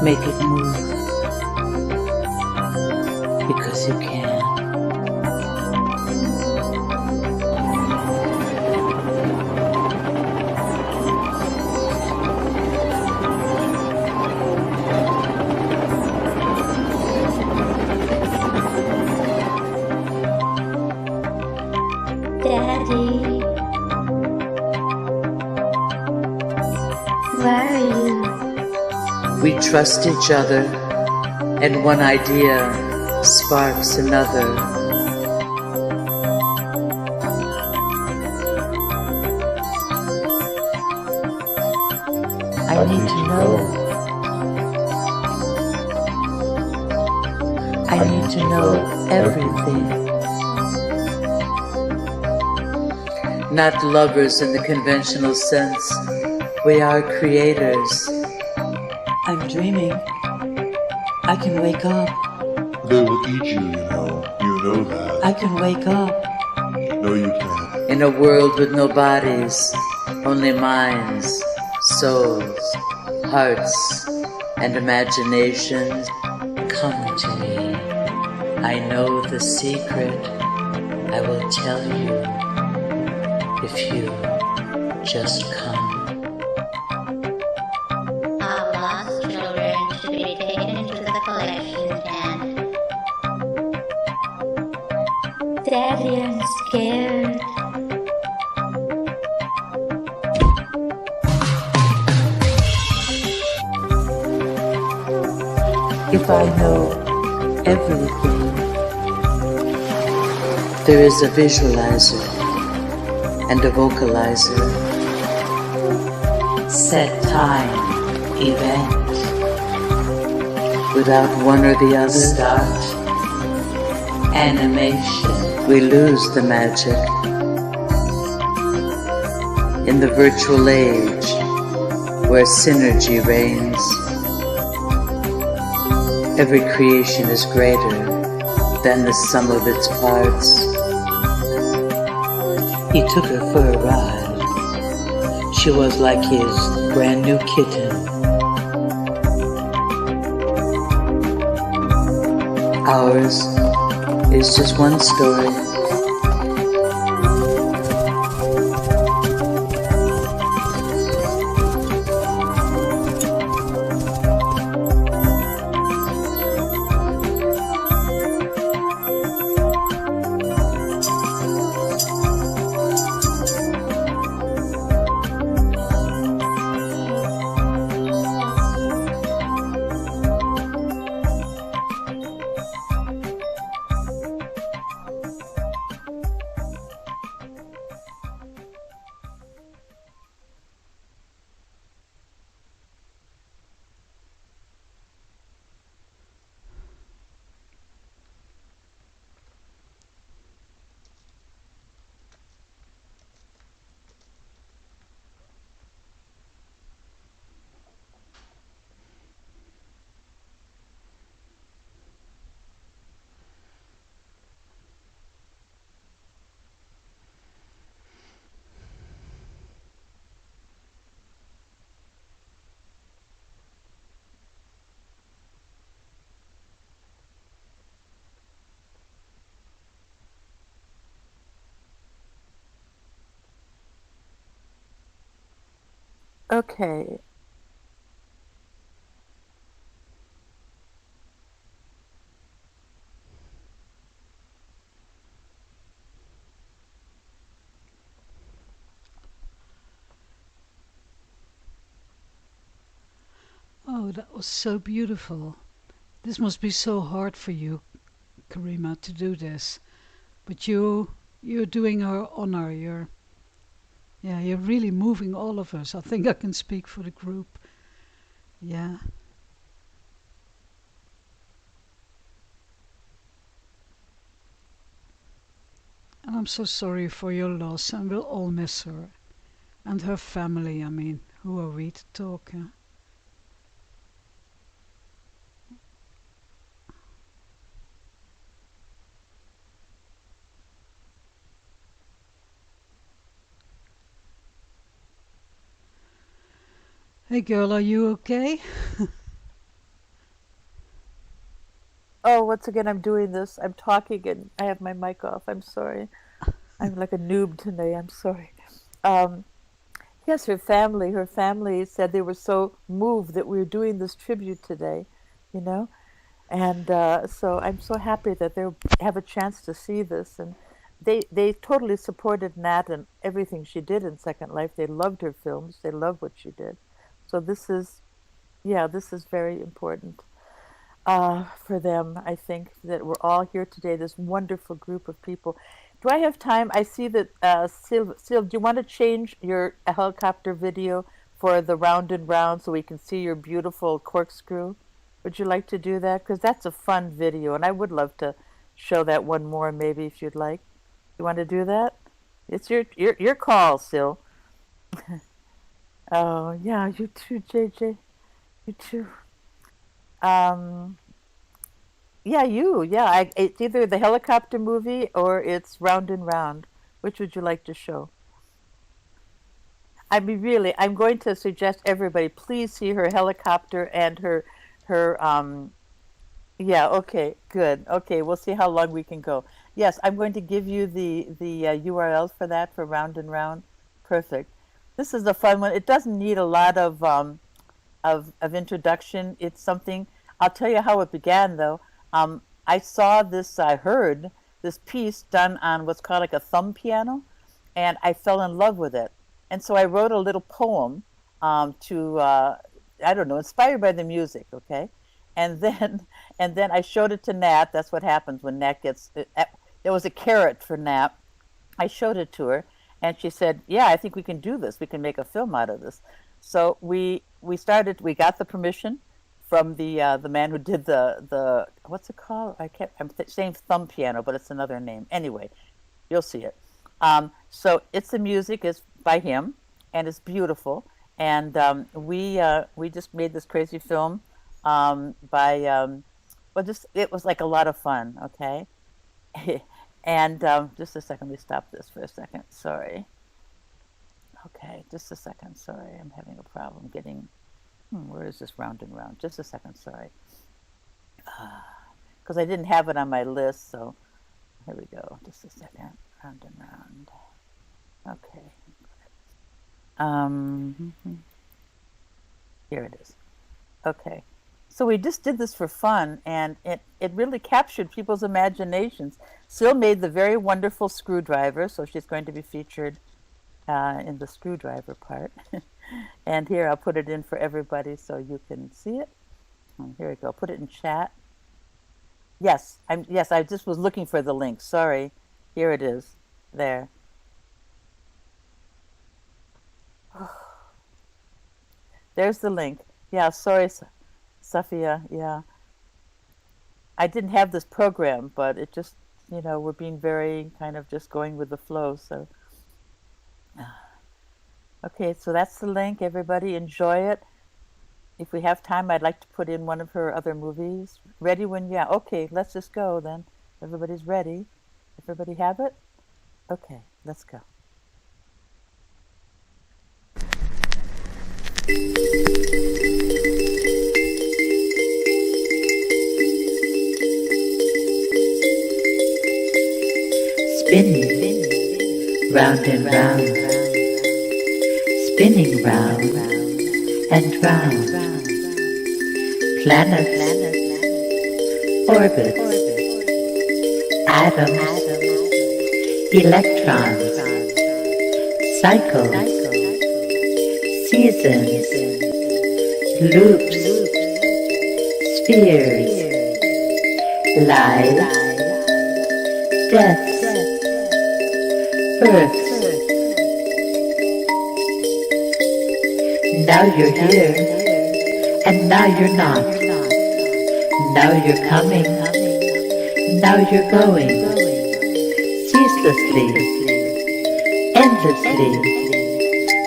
Make it move, because you can. Daddy, where are you? We trust each other, and one idea sparks another. I need to know. I I need to know everything. Not lovers in the conventional sense. We are creators. I'm dreaming. I can wake up. They will eat you, you know. You know that. I can wake up. No, you can't. In a world with no bodies, only minds, souls, hearts, and imaginations. Come to me. I know the secret. I will tell you if you just come. Our lost children should be taken to the collection tent. Daddy, I'm scared. If I know everything, there is a visualizer and a vocalizer. Set time, event. Without one or the other, start. Animation. We lose the magic. In the virtual age, where synergy reigns, every creation is greater than the sum of its parts. He took her for a ride. She was like his brand new kitten. Ours is just one story. Okay. Oh, that was so beautiful. This must be so hard for you, Karima, to do this. But you're doing her honor. You're really moving all of us. I think I can speak for the group. Yeah. And I'm so sorry for your loss, and we'll all miss her. And her family, I mean, who are we to talk? Huh? Hey girl, are you okay? Oh, once again, I'm doing this. I'm talking and I have my mic off. I'm sorry. I'm like a noob today. I'm sorry. Um, yes, her family said they were so moved that we were doing this tribute today, you know? And so I'm so happy that they have a chance to see this. And they totally supported Nat and everything she did in Second Life. They loved her films. They loved what she did. So this is very important for them. I think that we're all here today, this wonderful group of people. Do I have time? I see that Sil, do you want to change your helicopter video for the round and round so we can see your beautiful corkscrew? Would you like to do that? Because that's a fun video, and I would love to show that one more, maybe, if you'd like. You want to do that? It's your call, Sil. Oh, yeah, you too, JJ. You too. Um, yeah, you. Yeah, it's either the helicopter movie or it's Round and Round. Which would you like to show? I mean, really, I'm going to suggest everybody please see her helicopter and her. Yeah, okay, good. Okay, we'll see how long we can go. Yes, I'm going to give you the URLs for that for Round and Round. Perfect. This is a fun one. It doesn't need a lot of introduction. It's something. I'll tell you how it began, though. I heard this piece done on what's called like a thumb piano, and I fell in love with it. And so I wrote a little poem I don't know, inspired by the music, okay? And then and then I showed it to Nat. That's what happens when Nat gets there was a carrot for Nat. I showed it to her, and she said, "Yeah, I think we can do this. We can make a film out of this." So we started. We got the permission from the man who did the what's it called? I'm saying thumb piano, but it's another name. Anyway, you'll see it. So it's the music is by him, and it's beautiful. And we just made this crazy film well, just it was like a lot of fun. Okay, and just a second, let me stop this for a second. Sorry. Okay, just a second. Sorry, I'm having a problem getting. Where is this Round and Round? Just a second. Sorry, because I didn't have it on my list. So here we go. Just a second. Round and Round. Okay. Here it is. Okay. So we just did this for fun, and it really captured people's imaginations. Sil made the very wonderful screwdriver, so she's going to be featured in the screwdriver part. And here, I'll put it in for everybody so you can see it. Here we go. Put it in chat. Yes, I just was looking for the link. Sorry. Here it is. There. There's the link. Yeah, sorry, Safia. Yeah. I didn't have this program, but it just, we're being very kind of just going with the flow. So, okay, so that's the link. Everybody enjoy it. If we have time, I'd like to put in one of her other movies. Ready when, yeah, okay, let's just go then. Everybody's ready. Everybody have it? Okay, let's go. Spinning, round and round, spinning round and round. Planets, orbits, atoms, electrons, cycles, seasons, loops, spheres, lives, deaths, births. Now you're here, and now you're not. Now you're coming, now you're going. Ceaselessly, endlessly,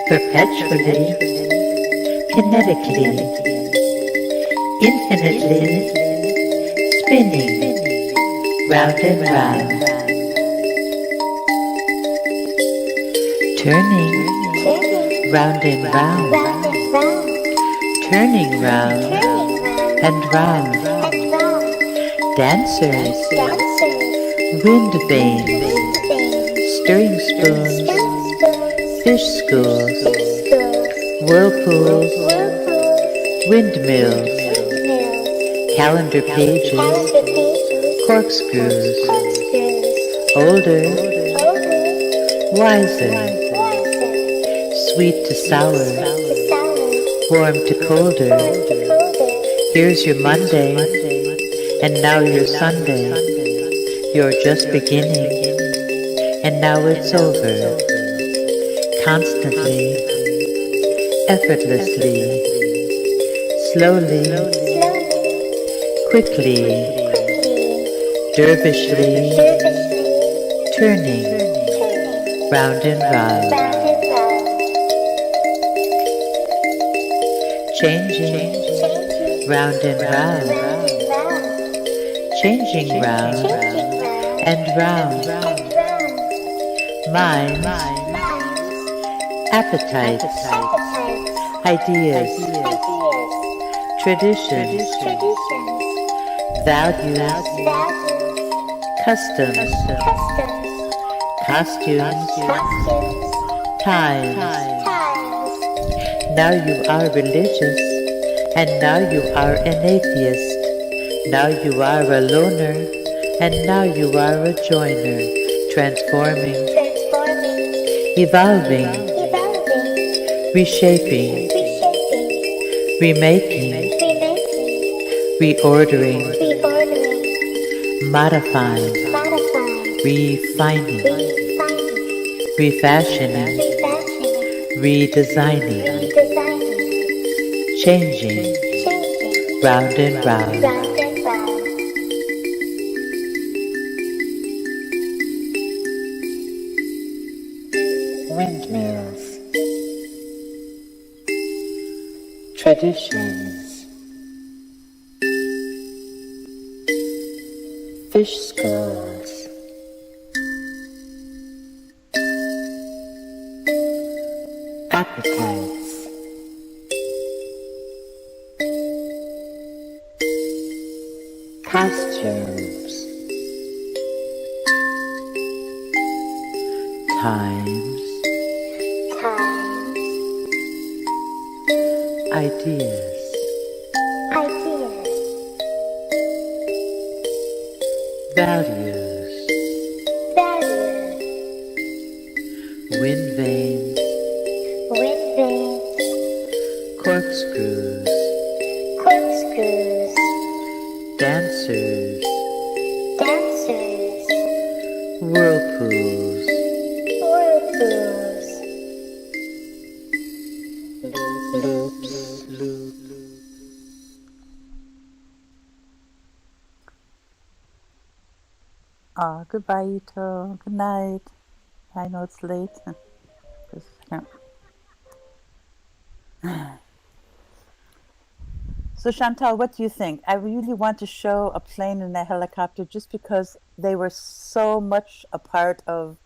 perpetually, kinetically, infinitely, spinning, round and round. Turning, round and round, turning round and round. Dancers, wind vanes, stirring spoons, fish schools, whirlpools, windmills, calendar pages, corkscrews, older, wiser, sweet to sour, warm to colder. Here's your Monday, and now your Sunday. You're just beginning, and now it's over. Constantly, effortlessly, slowly, quickly, dervishly, turning round and round, changing round and round, changing round and round, minds, appetites, ideas, traditions, values, customs, costumes, times. Now you are religious, and now you are an atheist. Now you are a loner, and now you are a joiner, transforming, evolving, reshaping, remaking, reordering, modifying, refining, refashioning, redesigning, changing, round and round. Windmills, traditions, fish schools, appetites, costumes, times, ideas, values, wind vanes, corkscrews, dancers, whirlpools, loops. Goodbye, Ito. Good night. I know it's late. Just a second. So Chantal, what do you think? I really want to show a plane and a helicopter just because they were so much a part of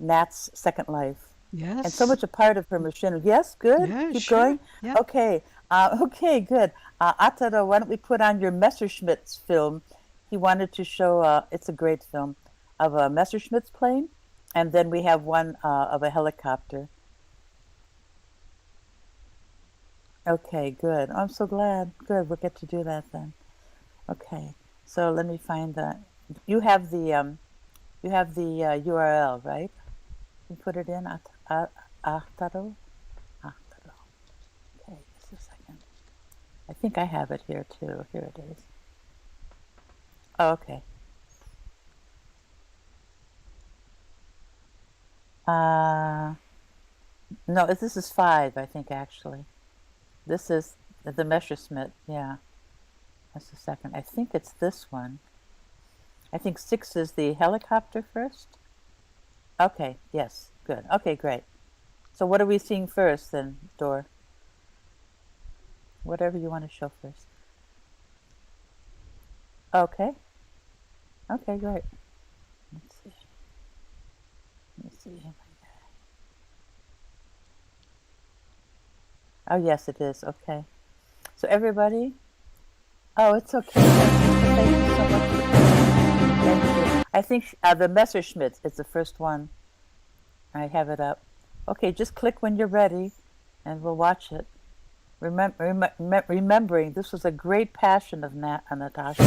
Nat's second life. Yes. And so much a part of her machine. Yes, good. Yeah, Keep sure. going. Yeah. Okay. Okay, good. Atara, why don't we put on your Messerschmitt's film? He wanted to show, it's a great film, of a Messerschmitt's plane. And then we have one of a helicopter. Okay, good. I'm so glad. Good, we'll get to do that then. Okay, so let me find the. You have the URL, right? You put it in Ahtaro. Ahtaro. Okay, just a second. I think I have it here too. Here it is. Oh, okay. No, this is 5, I think, actually. This is the Messerschmitt, yeah. That's the second. I think it's this one. I think 6 is the helicopter first. Okay, yes, good. Okay, great. So what are we seeing first then, Dor? Whatever you want to show first. Okay. Okay, great. Let's see. Let's see. Oh, yes, it is. Okay. So everybody, oh, it's okay. Thank you so much. Thank you. I think the Messerschmitt is the first one. I have it up. Okay, just click when you're ready, and we'll watch it. Remembering this was a great passion of Natascha.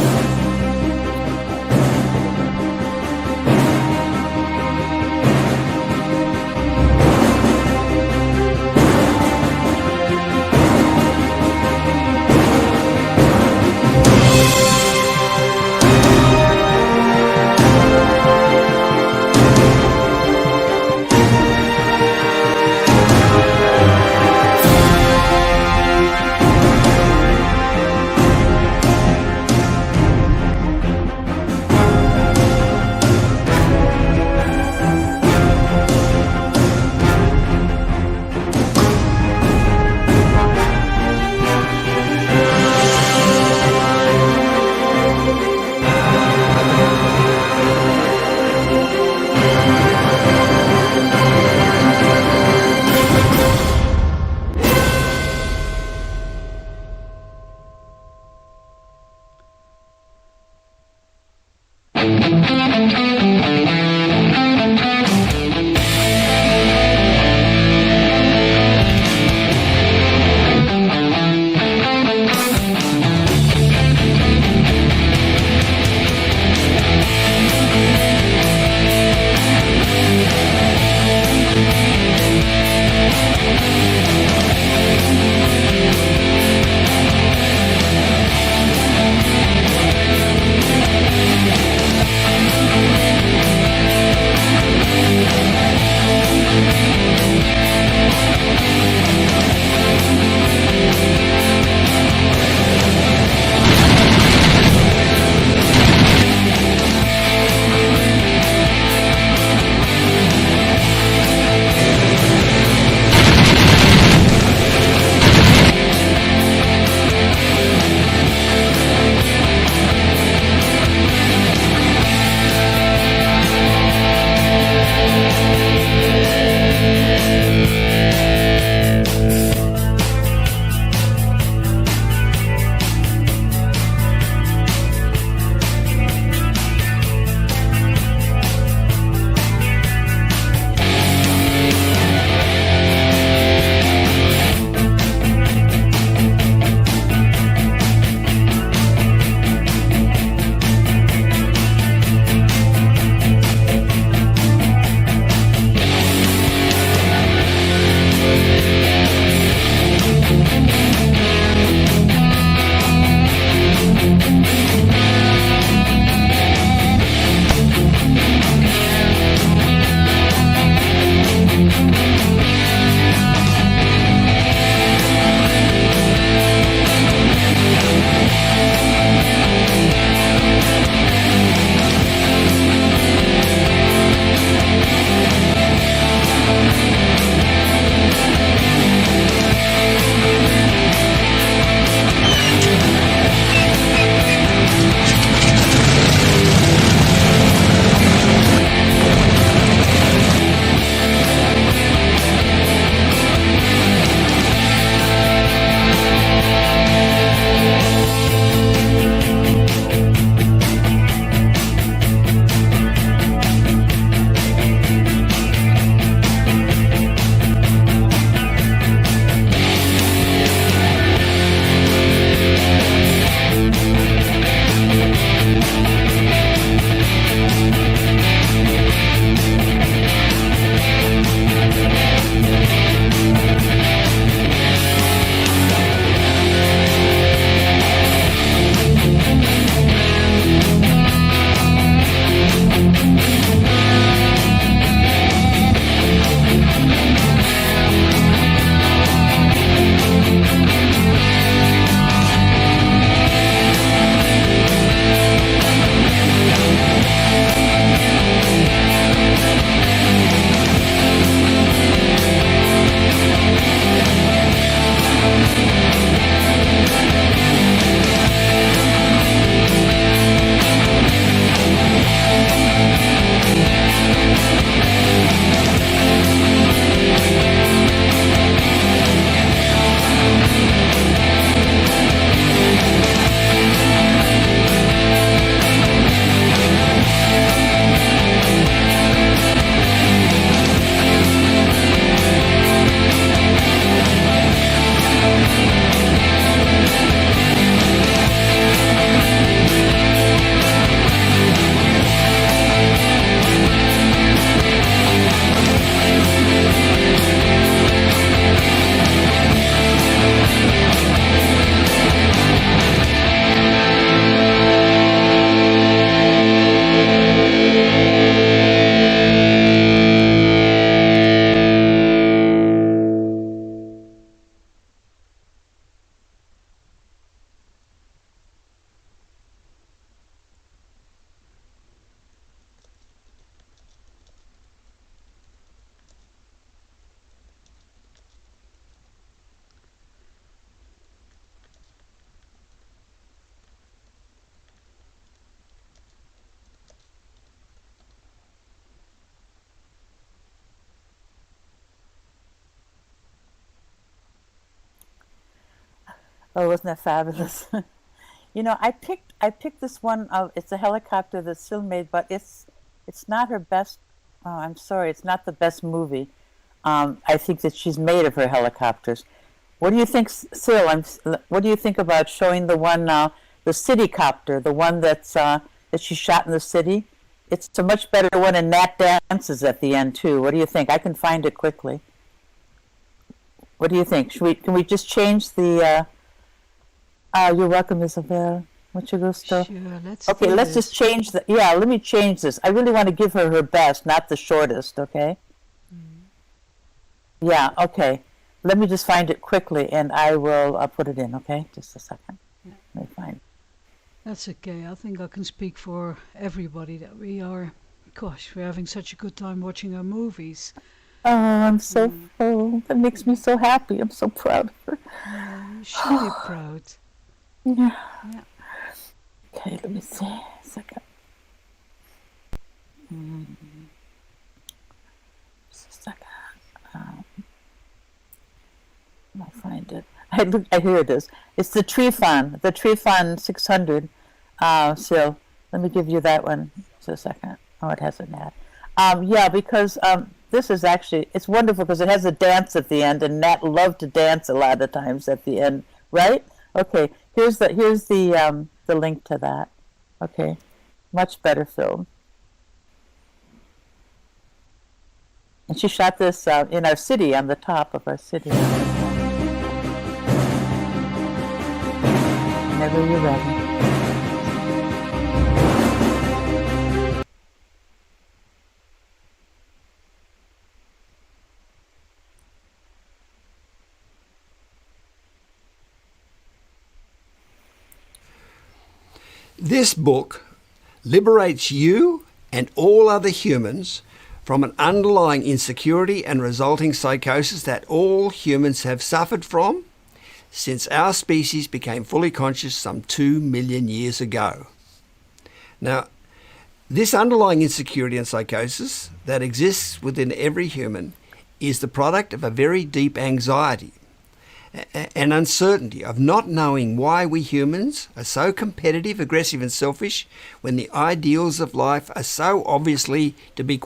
Oh, wasn't that fabulous? You know, I picked this one. It's a helicopter that's still made, but it's not her best. Oh, I'm sorry, it's not the best movie. I think that she's made of her helicopters. What do you think, Sil? What do you think about showing the one, the city copter, the one that she shot in the city? It's a much better one, and Nat dances at the end too. What do you think? I can find it quickly. What do you think? Can we just change the? You're welcome, Isabel. Mucho gusto. Sure, Okay, let's just change the. Yeah, let me change this. I really want to give her her best, not the shortest. Okay. Yeah. Okay. Let me just find it quickly, and I will put it in. Okay, just a second. Yeah. Let me find. That's okay. I think I can speak for everybody that we're having such a good time watching our movies. Oh, I'm so full. That makes me so happy. I'm so proud of her. You should be proud. Yeah. Yeah. Okay, let me see. A second. Just a second. I'll find it. I hear it is. It's the Trifon 600. So let me give you that one. Just a second. Oh, it has an ad. Yeah, because this is actually, it's wonderful because it has a dance at the end, and Nat loved to dance a lot of times at the end, right? Okay, here's the link to that. Okay, much better film. And she shot this in our city, on the top of our city. Whenever you're ready. This book liberates you and all other humans from an underlying insecurity and resulting psychosis that all humans have suffered from since our species became fully conscious some 2 million years ago. Now, this underlying insecurity and psychosis that exists within every human is the product of a very deep anxiety and uncertainty of not knowing why we humans are so competitive, aggressive and selfish when the ideals of life are so obviously to be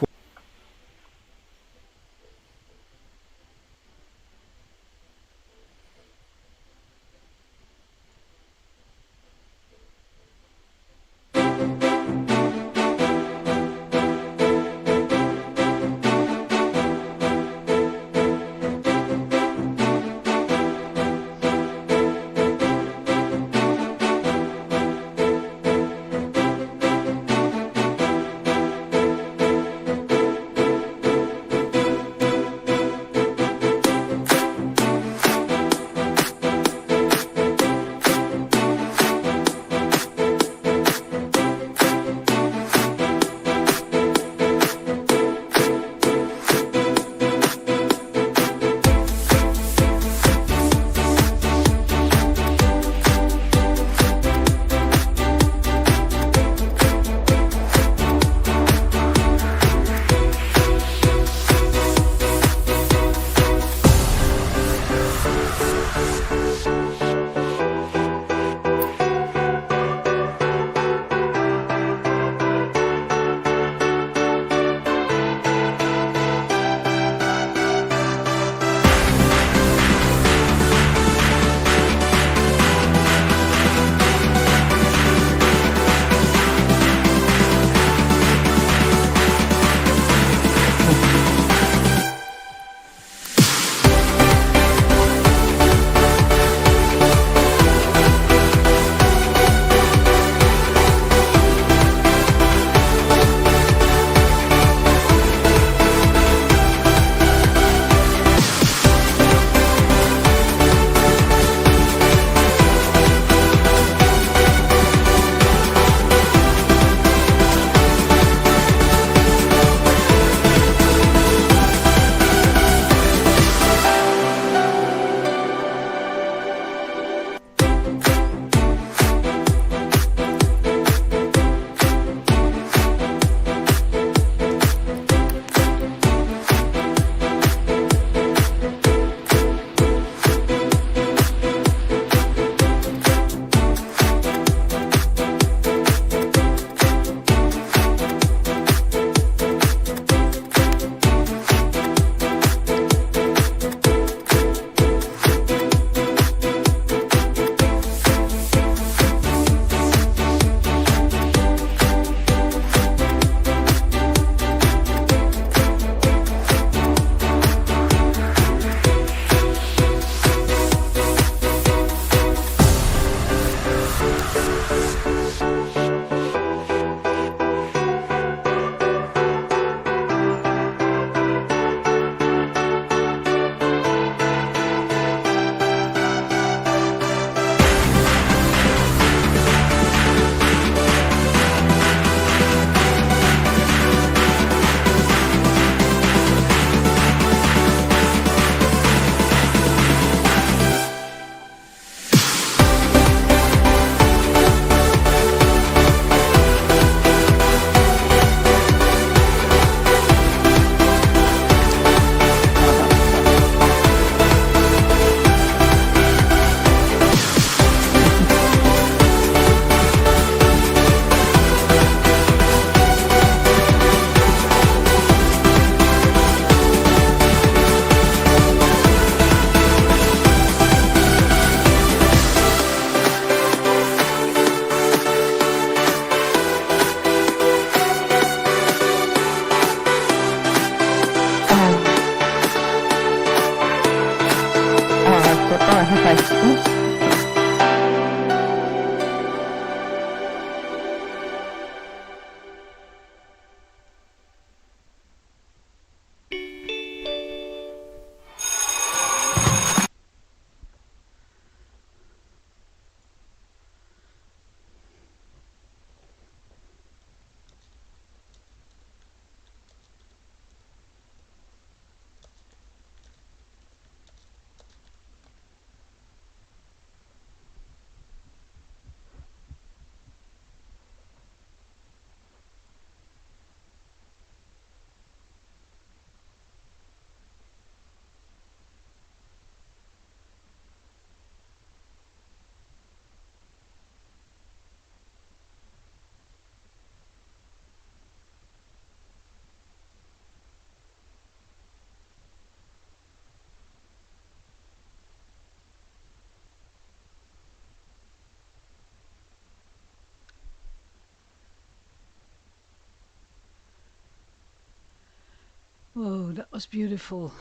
that was beautiful.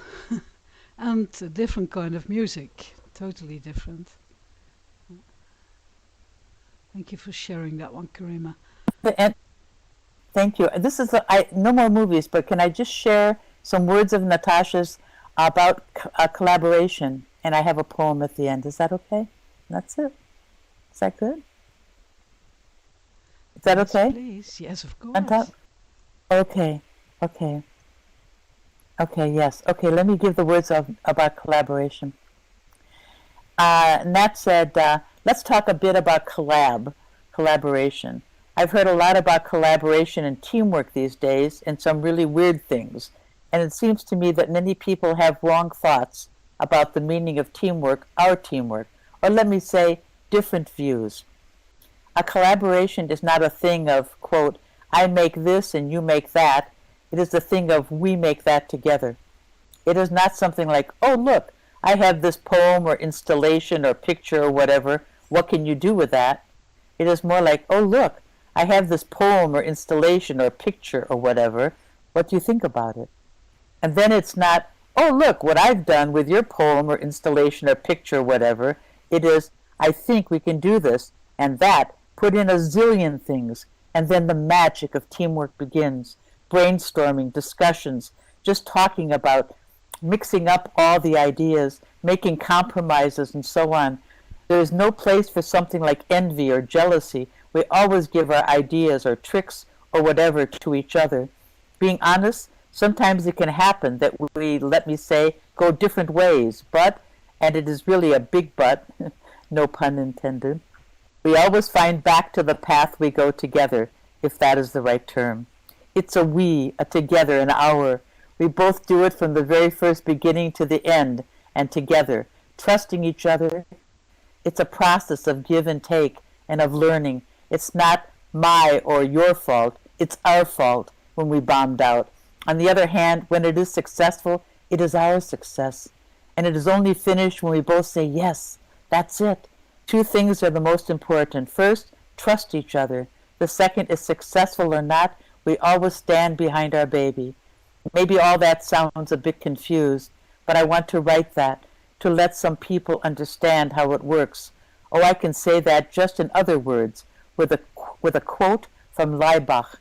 And a different kind of music, totally different. Thank you for sharing that one, Karima. And thank you. This is no more movies, but can I just share some words of Natascha's about collaboration? And I have a poem at the end. Is that okay? That's it. Is that good? Is that Yes, okay? please. Yes, of course. Okay. Yes. Okay, let me give the words about collaboration. Nat said, let's talk a bit about collaboration. I've heard a lot about collaboration and teamwork these days, and some really weird things. And it seems to me that many people have wrong thoughts about the meaning of teamwork, our teamwork, or let me say, different views. A collaboration is not a thing of, quote, I make this and you make that. It is the thing of we make that together. It is not something like, oh, look, I have this poem or installation or picture or whatever. What can you do with that? It is more like, oh, look, I have this poem or installation or picture or whatever. What do you think about it? And then it's not, oh, look, what I've done with your poem or installation or picture or whatever. It is, I think we can do this and that. Put in a zillion things, and then the magic of teamwork begins. Brainstorming, discussions, just talking about mixing up all the ideas, making compromises, and so on. There is no place for something like envy or jealousy. We always give our ideas or tricks or whatever to each other. Being honest, sometimes it can happen that we, let me say, go different ways, but, and it is really a big but, no pun intended, we always find back to the path we go together, if that is the right term. It's a we, a together, an our. We both do it from the very first beginning to the end, and together, trusting each other. It's a process of give and take, and of learning. It's not my or your fault, it's our fault when we bombed out. On the other hand, when it is successful, it is our success. And it is only finished when we both say, yes, that's it. Two things are the most important. First, trust each other. The second is successful or not, we always stand behind our baby. Maybe all that sounds a bit confused, but I want to write that, to let some people understand how it works. Oh, I can say that just in other words, with a quote from Leibach.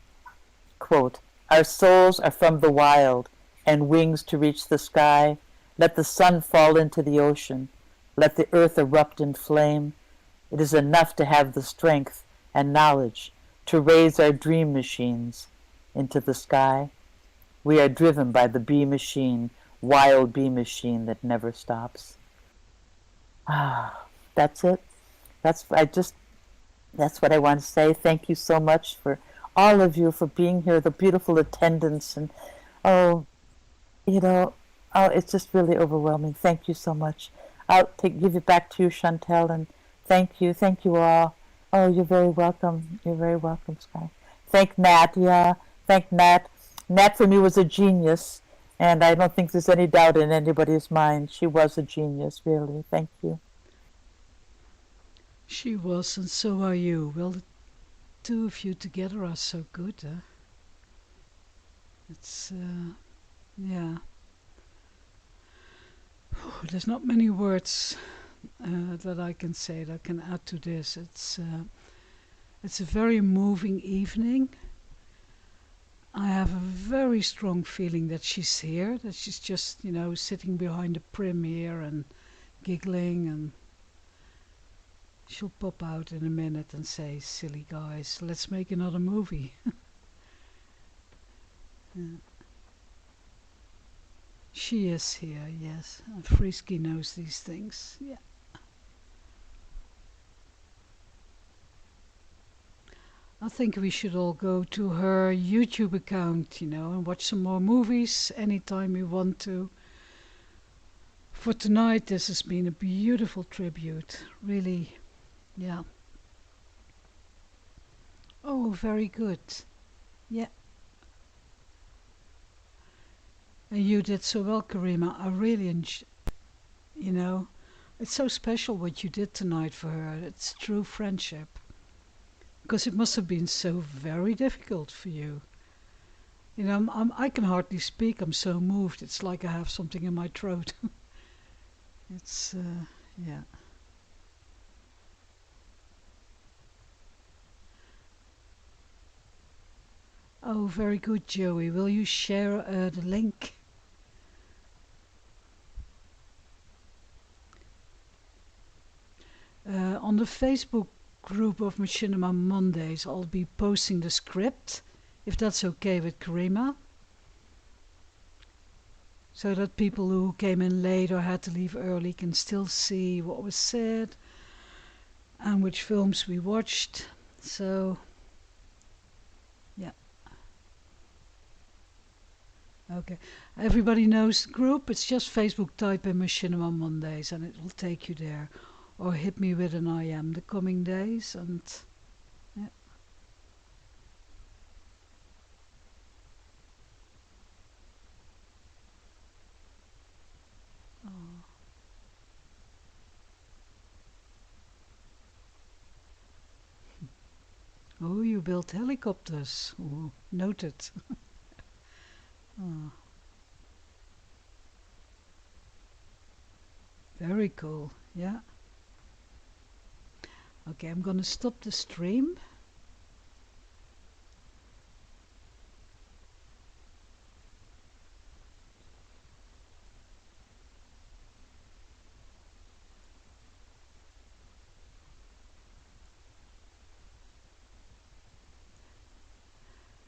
Quote, our souls are from the wild, and wings to reach the sky. Let the sun fall into the ocean. Let the earth erupt in flame. It is enough to have the strength and knowledge to raise our dream machines into the sky. We are driven by the bee machine, wild bee machine that never stops. That's it. That's what I want to say. Thank you so much for all of you for being here, the beautiful attendance, and it's just really overwhelming. Thank you so much. I'll give it back to you, Chantal, and thank you all. Oh, you're very welcome. You're very welcome, Sky. Thank Nat, thank Nat. Nat for me was a genius, and I don't think there's any doubt in anybody's mind. She was a genius, really. Thank you. She was, and so are you. Well, the two of you together are so good, huh? It's, yeah. There's not many words that I can say that can add to this. It's a very moving evening. I have a very strong feeling that she's here, that she's just, sitting behind the prim here and giggling, and she'll pop out in a minute and say, silly guys, let's make another movie. Yeah. She is here, yes. Frisky knows these things, yeah. I think we should all go to her YouTube account, and watch some more movies anytime we want to. For tonight, this has been a beautiful tribute, really, yeah. Oh, very good, yeah. And you did so well, Karima. I really it's so special what you did tonight for her. It's true friendship. Because it must have been so very difficult for you. You know, I can hardly speak. I'm so moved. It's like I have something in my throat. It's, yeah. Oh, very good, Joey. Will you share the link? On the Facebook group of Machinima Mondays, I'll be posting the script, if that's okay with Karima. So that people who came in late or had to leave early can still see what was said and which films we watched. So, yeah. Okay. Everybody knows the group. It's just Facebook, type in Machinima Mondays and it will take you there. Or hit me with an I am the coming days and yeah. Oh. Oh, you built helicopters. Oh, noted. Oh. Very cool, yeah. Okay, I'm gonna stop the stream.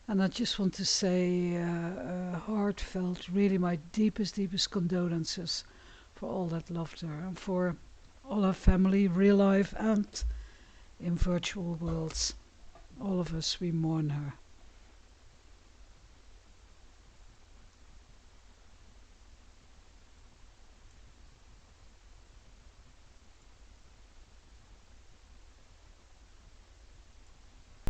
And I just want to say heartfelt, really my deepest, deepest condolences for all that loved her and for all her family, real life and in virtual worlds. All of us, we mourn her.